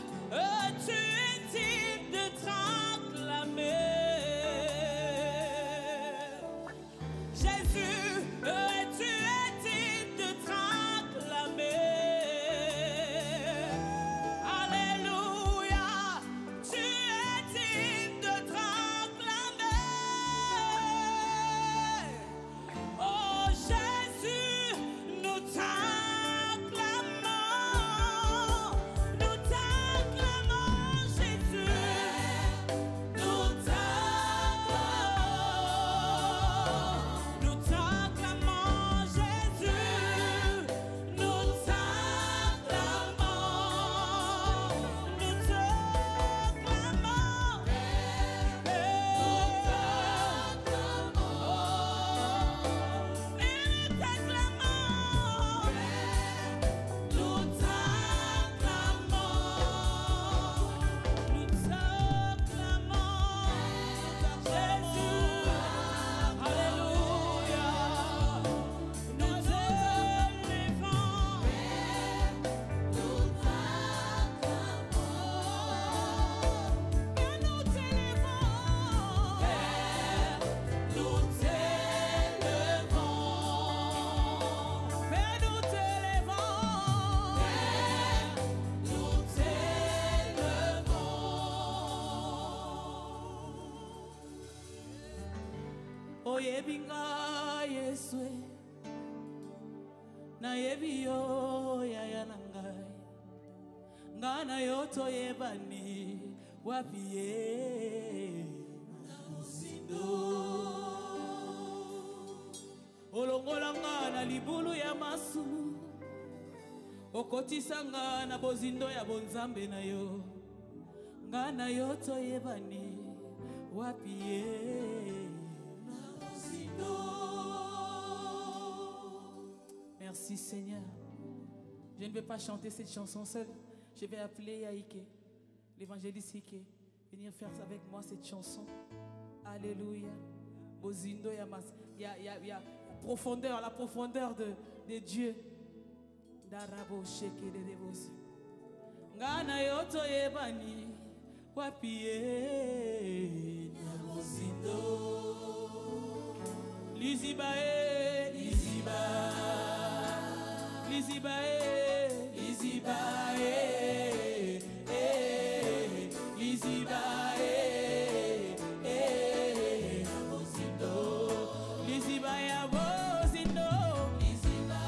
Tu es digne de t'acclamer. Jésus, tu es digne de t'acclamer. Alléluia, tu es digne de t'acclamer. Oh Jésus, nous t'acclamons. Nous t'acclamons, Jésus. Nous t'acclamons. Nous t'acclamons, Jésus. Nous t'acclamons. Nous t'acclamons. Oyebinga Yeswe na yebiyo ya nangai ngana yoto yebani wapiye usindo olongola ngana libulu ya masu okotisa ngana bozindo ya bonzambe na yo ngana yoto yebani wapiye usindo Merci Seigneur. Je ne vais pas chanter cette chanson seule. Je vais appeler Yaïké, l'évangéliste Ike, venir faire avec moi cette chanson. Alléluia. Bozindo Yamas. Il y a profondeur, la profondeur de Dieu. Darabo sheke de devosi. Ngana yoto yebani wapie na bozindo. Lizibae, Liziba, Lizibae, Lizibae, Lizibae, Bozindo, Lizibae, Bozindo, Liziba,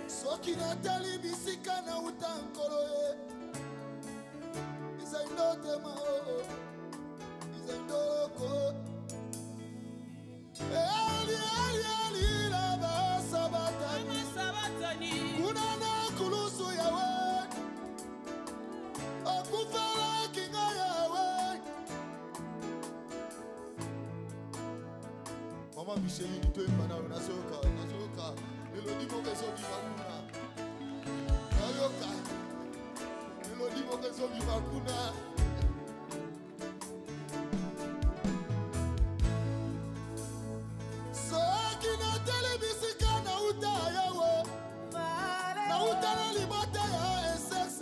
soki natali bisika na uta nkolo ye izaindo tema izaindoko eli la basabatani kuna na kulusu yawe okufala kinga yawe mama Michel nito imana nasoka Elodie Mokezo Vivakuna. Nayoka. Elodie Mokezo Vivakuna. Soki na telebisika na uta yawe. Na uta na libota ya SS.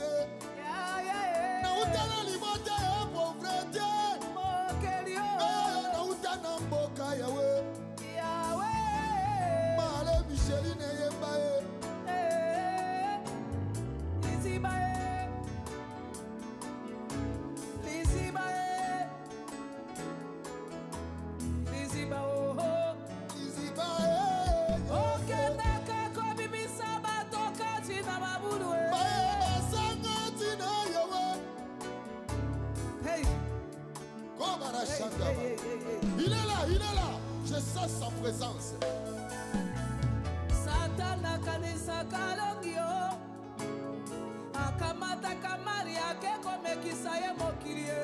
Na uta na libota ya pauvreté. Na uta na mboka yawe. Micheline Yembae, Lizibae, Lizibae, Lizibae, Lizibae. Okendaka kobimisa batoka tina mabulwe. Bae sanga tina yawe. Hey, Kobara Shangaba. Il est là, je sens sa présence. Satana kanisa kalongio akamata kamari yake komekisa ye mokilie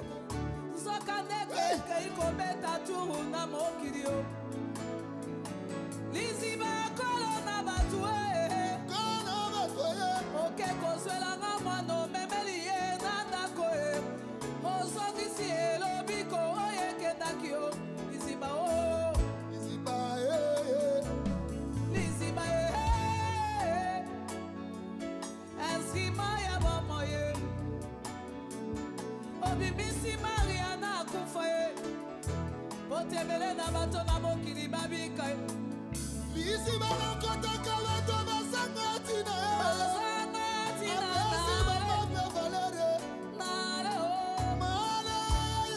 zokandeke ikobeta turu na mokilie Liziba kolona batue oke kozwela nga mwana omemeli ye na ndako ye ozongisi elobiko oyekendaki yo Liziba o Liziba Eskimaya bomoye Obibisi Mariana kufaye Potebele na bato na mokili babika Liziba na kota kawato basangati na Basangati na Liziba na valere Nale o Male ya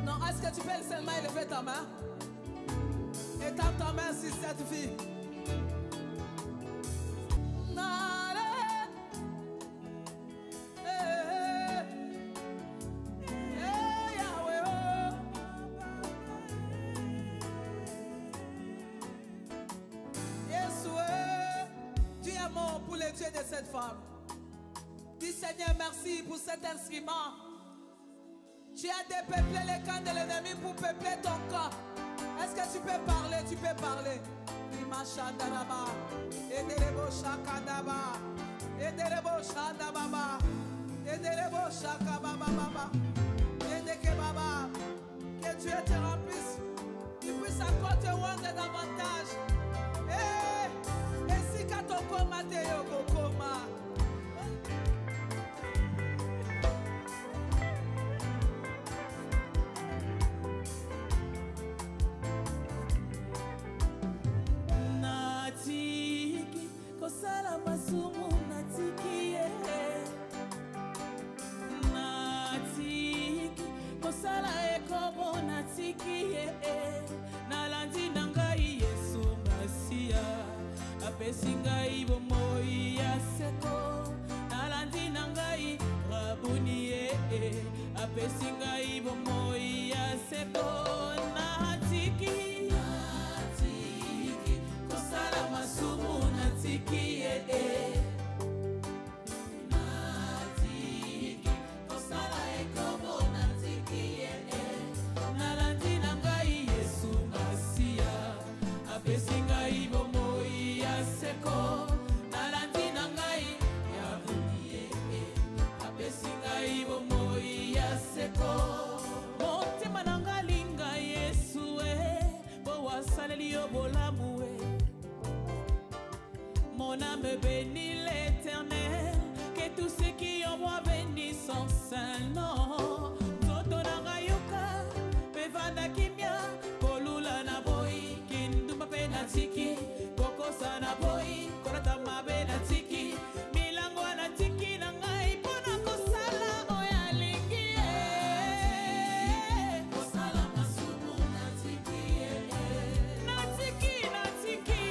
Non, est-ce que tu peux seulement élever ta main? Étends ta main sur cette fille. Nale, acclamons pour les dieux de cette femme. Dis Seigneur, merci pour cet instrument. Tu as dépeuplé les camps de l'ennemi pour peupler ton camp. Est-ce que tu peux parler? Tu peux parler. Imachandaraba, Ederebo Shakadaba, Ederebo Shadababa, Ederebo Shakababa, Edeke Baba. Que Dieu te remplisse. Tu puisses encore te rendre davantage. Et si Katoko Mateo Kokoma. Natiki, kosala masumu natiki natiki, kosala ekobo natiki nalandi nangai Yesu Masia apesi ngai bomoi ya seko nalandi nangai Rabuni apesi ngai bomoi ya seko natiki natiki kosala masumu natiki natiki kosala ekobo natiki nalandi nangai Yesu Masia apesi ngai bomoi ya seko nalandi nangai Rabuni apesi ngai bomoi ya seko motema nanga linga Yesu bo wasaleli yo bolamu mon âme bénit l'Éternel, que tous ceux qui en moi bénissent son saint nom. Toto nanga yoka, bevanda kimia, kolula na boy, kinduma penatiki, kokosa na boy, korata mabe na tiki, milango na tiki nanga ipona kosala oya lingi. Kosala masumu na tiki, na tiki na tiki.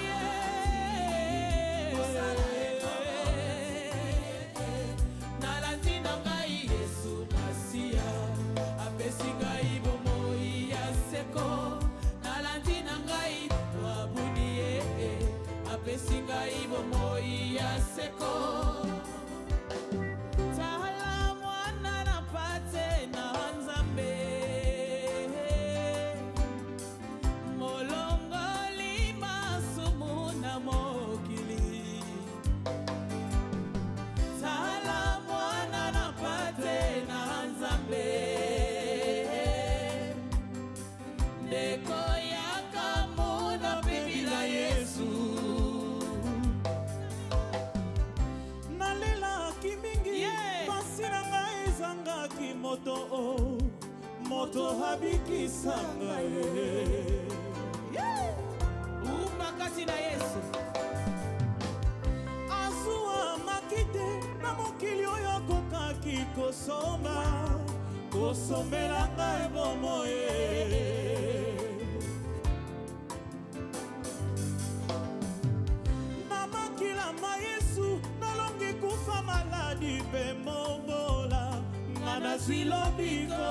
Nalandi nangai Yesu Masia apesi ngai bomoi ya seko nalandi nangai Rabuni apesi ngai bomoi ya seko tala mwana na pate na Nzambe molongoli masumu na mokili tala mwana na pate na Nzambe ndeko yaka mona bibila Yesu nalelaki mingi pasi na ngai ezangaki moto abikisanga umakasi na Yesu azuwa makite na mokili oyo kokaki kosombela ngai bomoi na makilama Yesu nalongi kufa maladi mpe mongola nga nazwi lobiko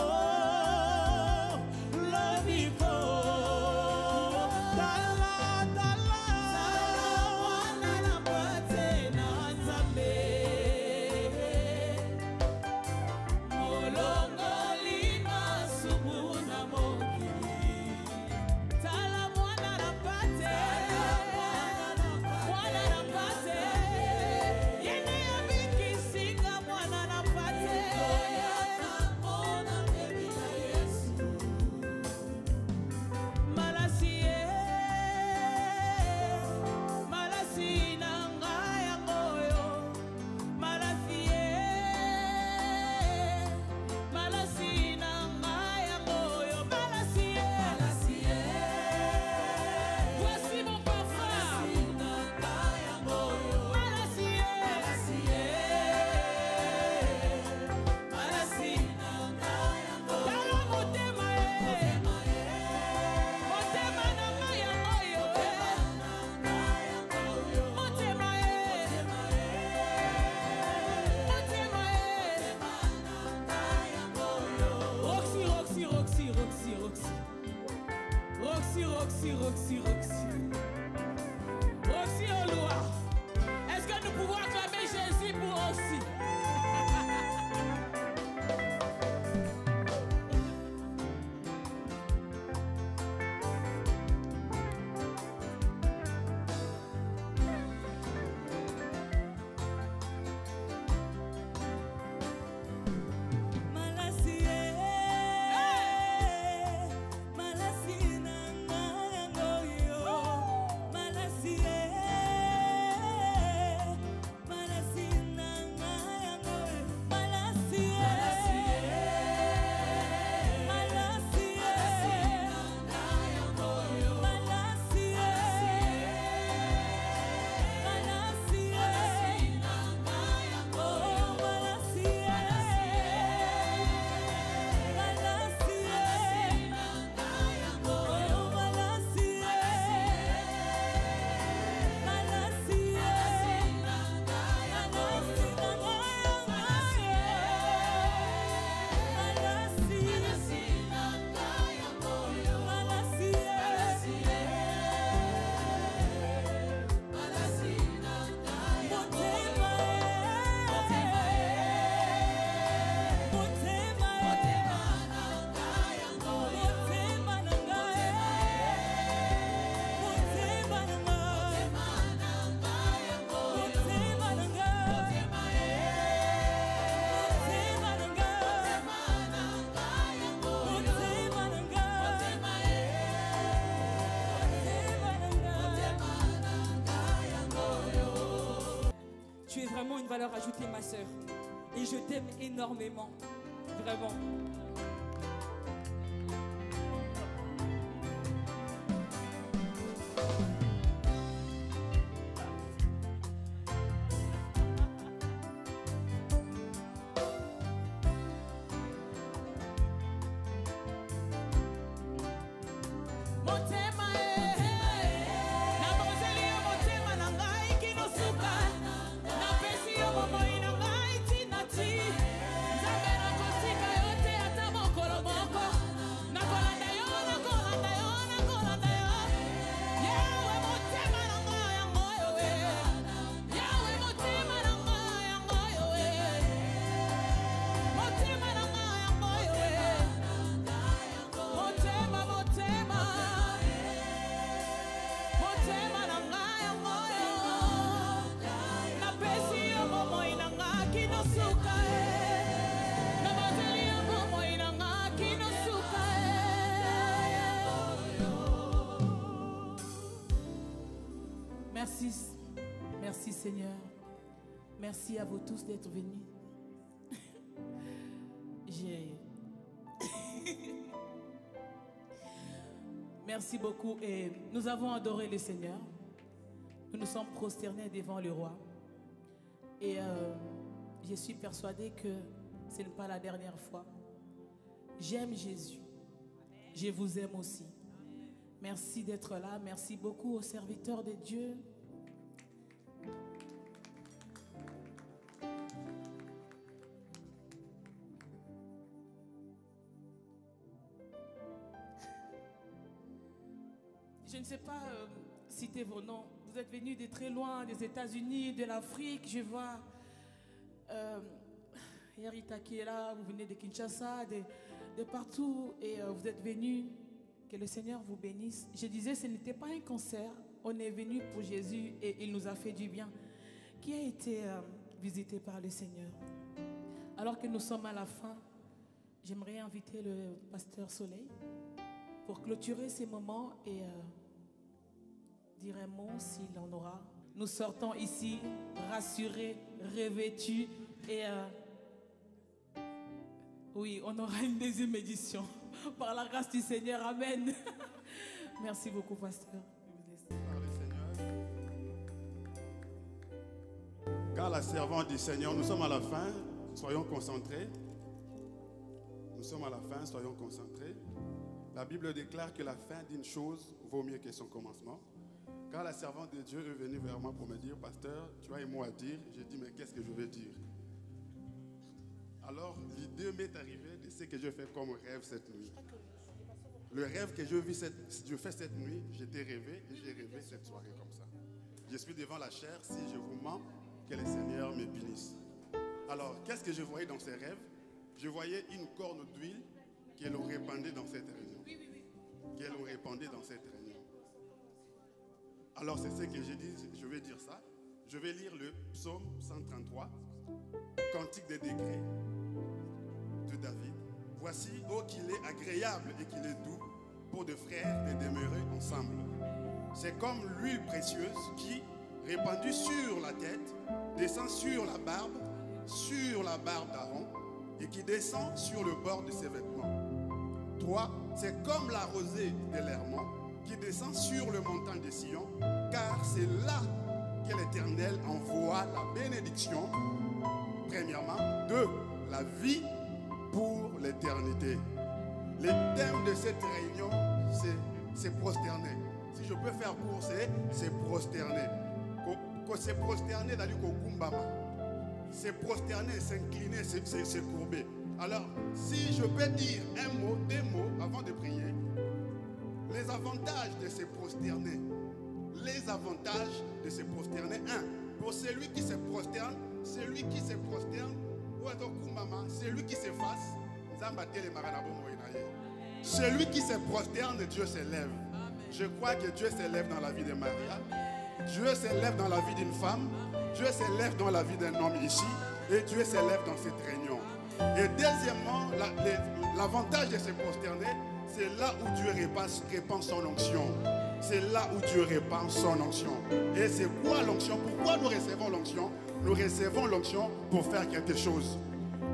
Roxy Oloa. Est-ce que nous pouvoir acclamer Jésus pour aussi. Tu es vraiment une valeur ajoutée, ma sœur. Et je t'aime énormément. Vraiment. Merci, merci Seigneur. Merci à vous tous d'être venus. Merci beaucoup et nous avons adoré le Seigneur. Nous nous sommes prosternés devant le roi. Et je suis persuadée que ce n'est pas la dernière fois. J'aime Jésus. Je vous aime aussi. Merci d'être là. Merci beaucoup aux serviteurs de Dieu. Je ne sais pas citer vos noms. Vous êtes venus de très loin, des États-Unis, de l'Afrique. Je vois Yarita qui est là. Vous venez de Kinshasa, de partout. Et vous êtes venus. Que le Seigneur vous bénisse. Je disais, ce n'était pas un concert. On est venu pour Jésus et il nous a fait du bien. Qui a été visité par le Seigneur. Alors que nous sommes à la fin, j'aimerais inviter le pasteur Soleil pour clôturer ces moments et dire un mot s'il en aura. Nous sortons ici rassurés, revêtus et oui, on aura une deuxième édition. Par la grâce du Seigneur, amen. Merci beaucoup, pasteur. Par le Seigneur. Car la servante du Seigneur, nous sommes à la fin, soyons concentrés. Nous sommes à la fin, soyons concentrés. La Bible déclare que la fin d'une chose vaut mieux que son commencement. Quand la servante de Dieu est venue vers moi pour me dire, pasteur, tu as un mot à dire. J'ai dit, mais qu'est-ce que je vais dire? Alors, l'idée m'est arrivée de ce que je fais comme rêve cette nuit. Le rêve que je fais cette nuit, j'étais rêvé et j'ai rêvé cette soirée comme ça. Je suis devant la chair, si je vous mens, Que le Seigneur me bénisse. Alors, qu'est-ce que je voyais dans ces rêves? Je voyais une corne d'huile qu'elle répandait dans cette réunion. Qu'elle répandait dans cette réunion. Alors, c'est ce que j'ai dit, je vais dire ça. Je vais lire le psaume 133, cantique des décrets de David. Voici, oh, qu'il est agréable et qu'il est doux pour des frères de demeurer ensemble. C'est comme l'huile précieuse qui, répandue sur la tête, descend sur la barbe d'Aaron, et qui descend sur le bord de ses vêtements. 3. C'est comme la rosée de l'Hermon qui descend sur le montant de Sion, car c'est là que l'Éternel envoie la bénédiction. Premièrement. 2. La vie pour l'éternité. Le thème de cette réunion, c'est prosterner. Si je peux faire court, c'est prosterner. C'est prosterner dans le Kokumbama. C'est prosterner, s'incliner, c'est courber. Alors, si je peux dire un mot, deux mots avant de prier, les avantages de se prosterner. Les avantages de se prosterner. 1. Pour celui qui se prosterne, celui qui s'efface, celui qui se prosterne, Dieu s'élève. Je crois que Dieu s'élève dans la vie de Maria. Dieu s'élève dans la vie d'une femme. Dieu s'élève dans la vie d'un homme ici. Et Dieu s'élève dans cette réunion. Et deuxièmement, l'avantage de se prosterner, c'est là où Dieu répand son onction. C'est là où Dieu répand son onction. Et c'est quoi l'onction? Pourquoi nous recevons l'onction? Nous recevons l'onction pour faire quelque chose.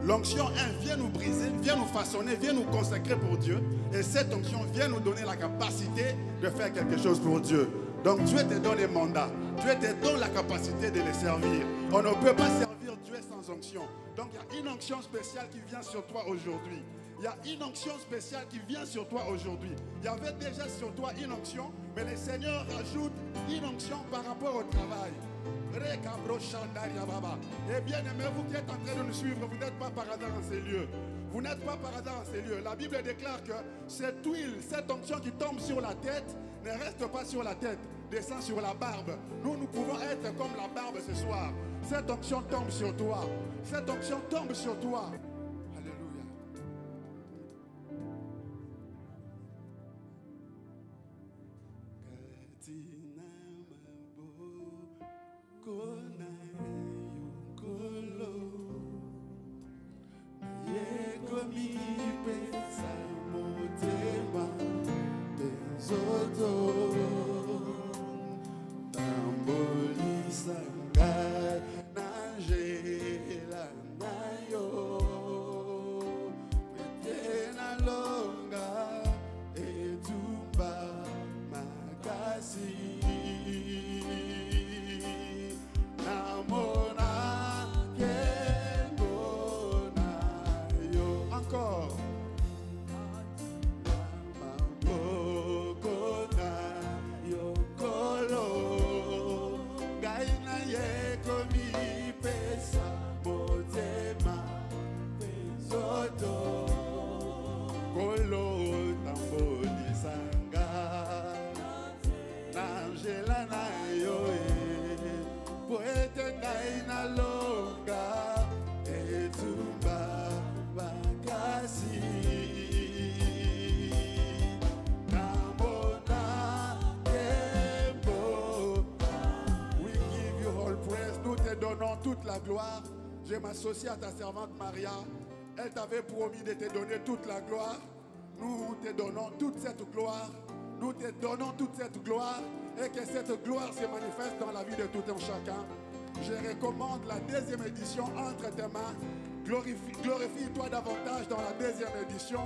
L'onction, vient nous briser, vient nous façonner, vient nous consacrer pour Dieu. Et cette onction vient nous donner la capacité de faire quelque chose pour Dieu. Donc Dieu te donne un mandat. Dieu te donne la capacité de le servir. On ne peut pas servir Dieu sans onction. Donc il y a une onction spéciale qui vient sur toi aujourd'hui. Il y a une onction spéciale qui vient sur toi aujourd'hui. Il y avait déjà sur toi une onction, mais le Seigneur rajoute une onction par rapport au travail. Et bien aimé, vous qui êtes en train de nous suivre, vous n'êtes pas par hasard en ces lieux. Vous n'êtes pas par hasard en ces lieux. La Bible déclare que cette huile, cette onction qui tombe sur la tête, ne reste pas sur la tête, descend sur la barbe. Nous pouvons être comme la barbe ce soir. Cette onction tombe sur toi. Cette onction tombe sur toi. Alléluia. Toute la gloire. Je m'associe à ta servante Maria. Elle t'avait promis de te donner toute la gloire. Nous te donnons toute cette gloire. Nous te donnons toute cette gloire. Et que cette gloire se manifeste dans la vie de tout un chacun. Je recommande la deuxième édition entre tes mains. Glorifie-toi davantage dans la deuxième édition.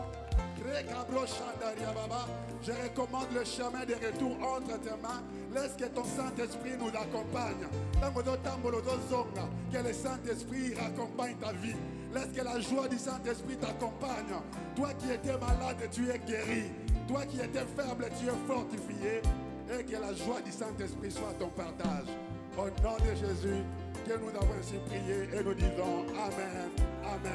Je recommande le chemin de retour entre tes mains. Laisse que ton Saint-Esprit nous accompagne. Que le Saint-Esprit accompagne ta vie. Laisse que la joie du Saint-Esprit t'accompagne. Toi qui étais malade, tu es guéri. Toi qui étais faible, tu es fortifié. Et que la joie du Saint-Esprit soit ton partage. Au nom de Jésus, que nous avons ainsi prié et nous disons Amen, Amen.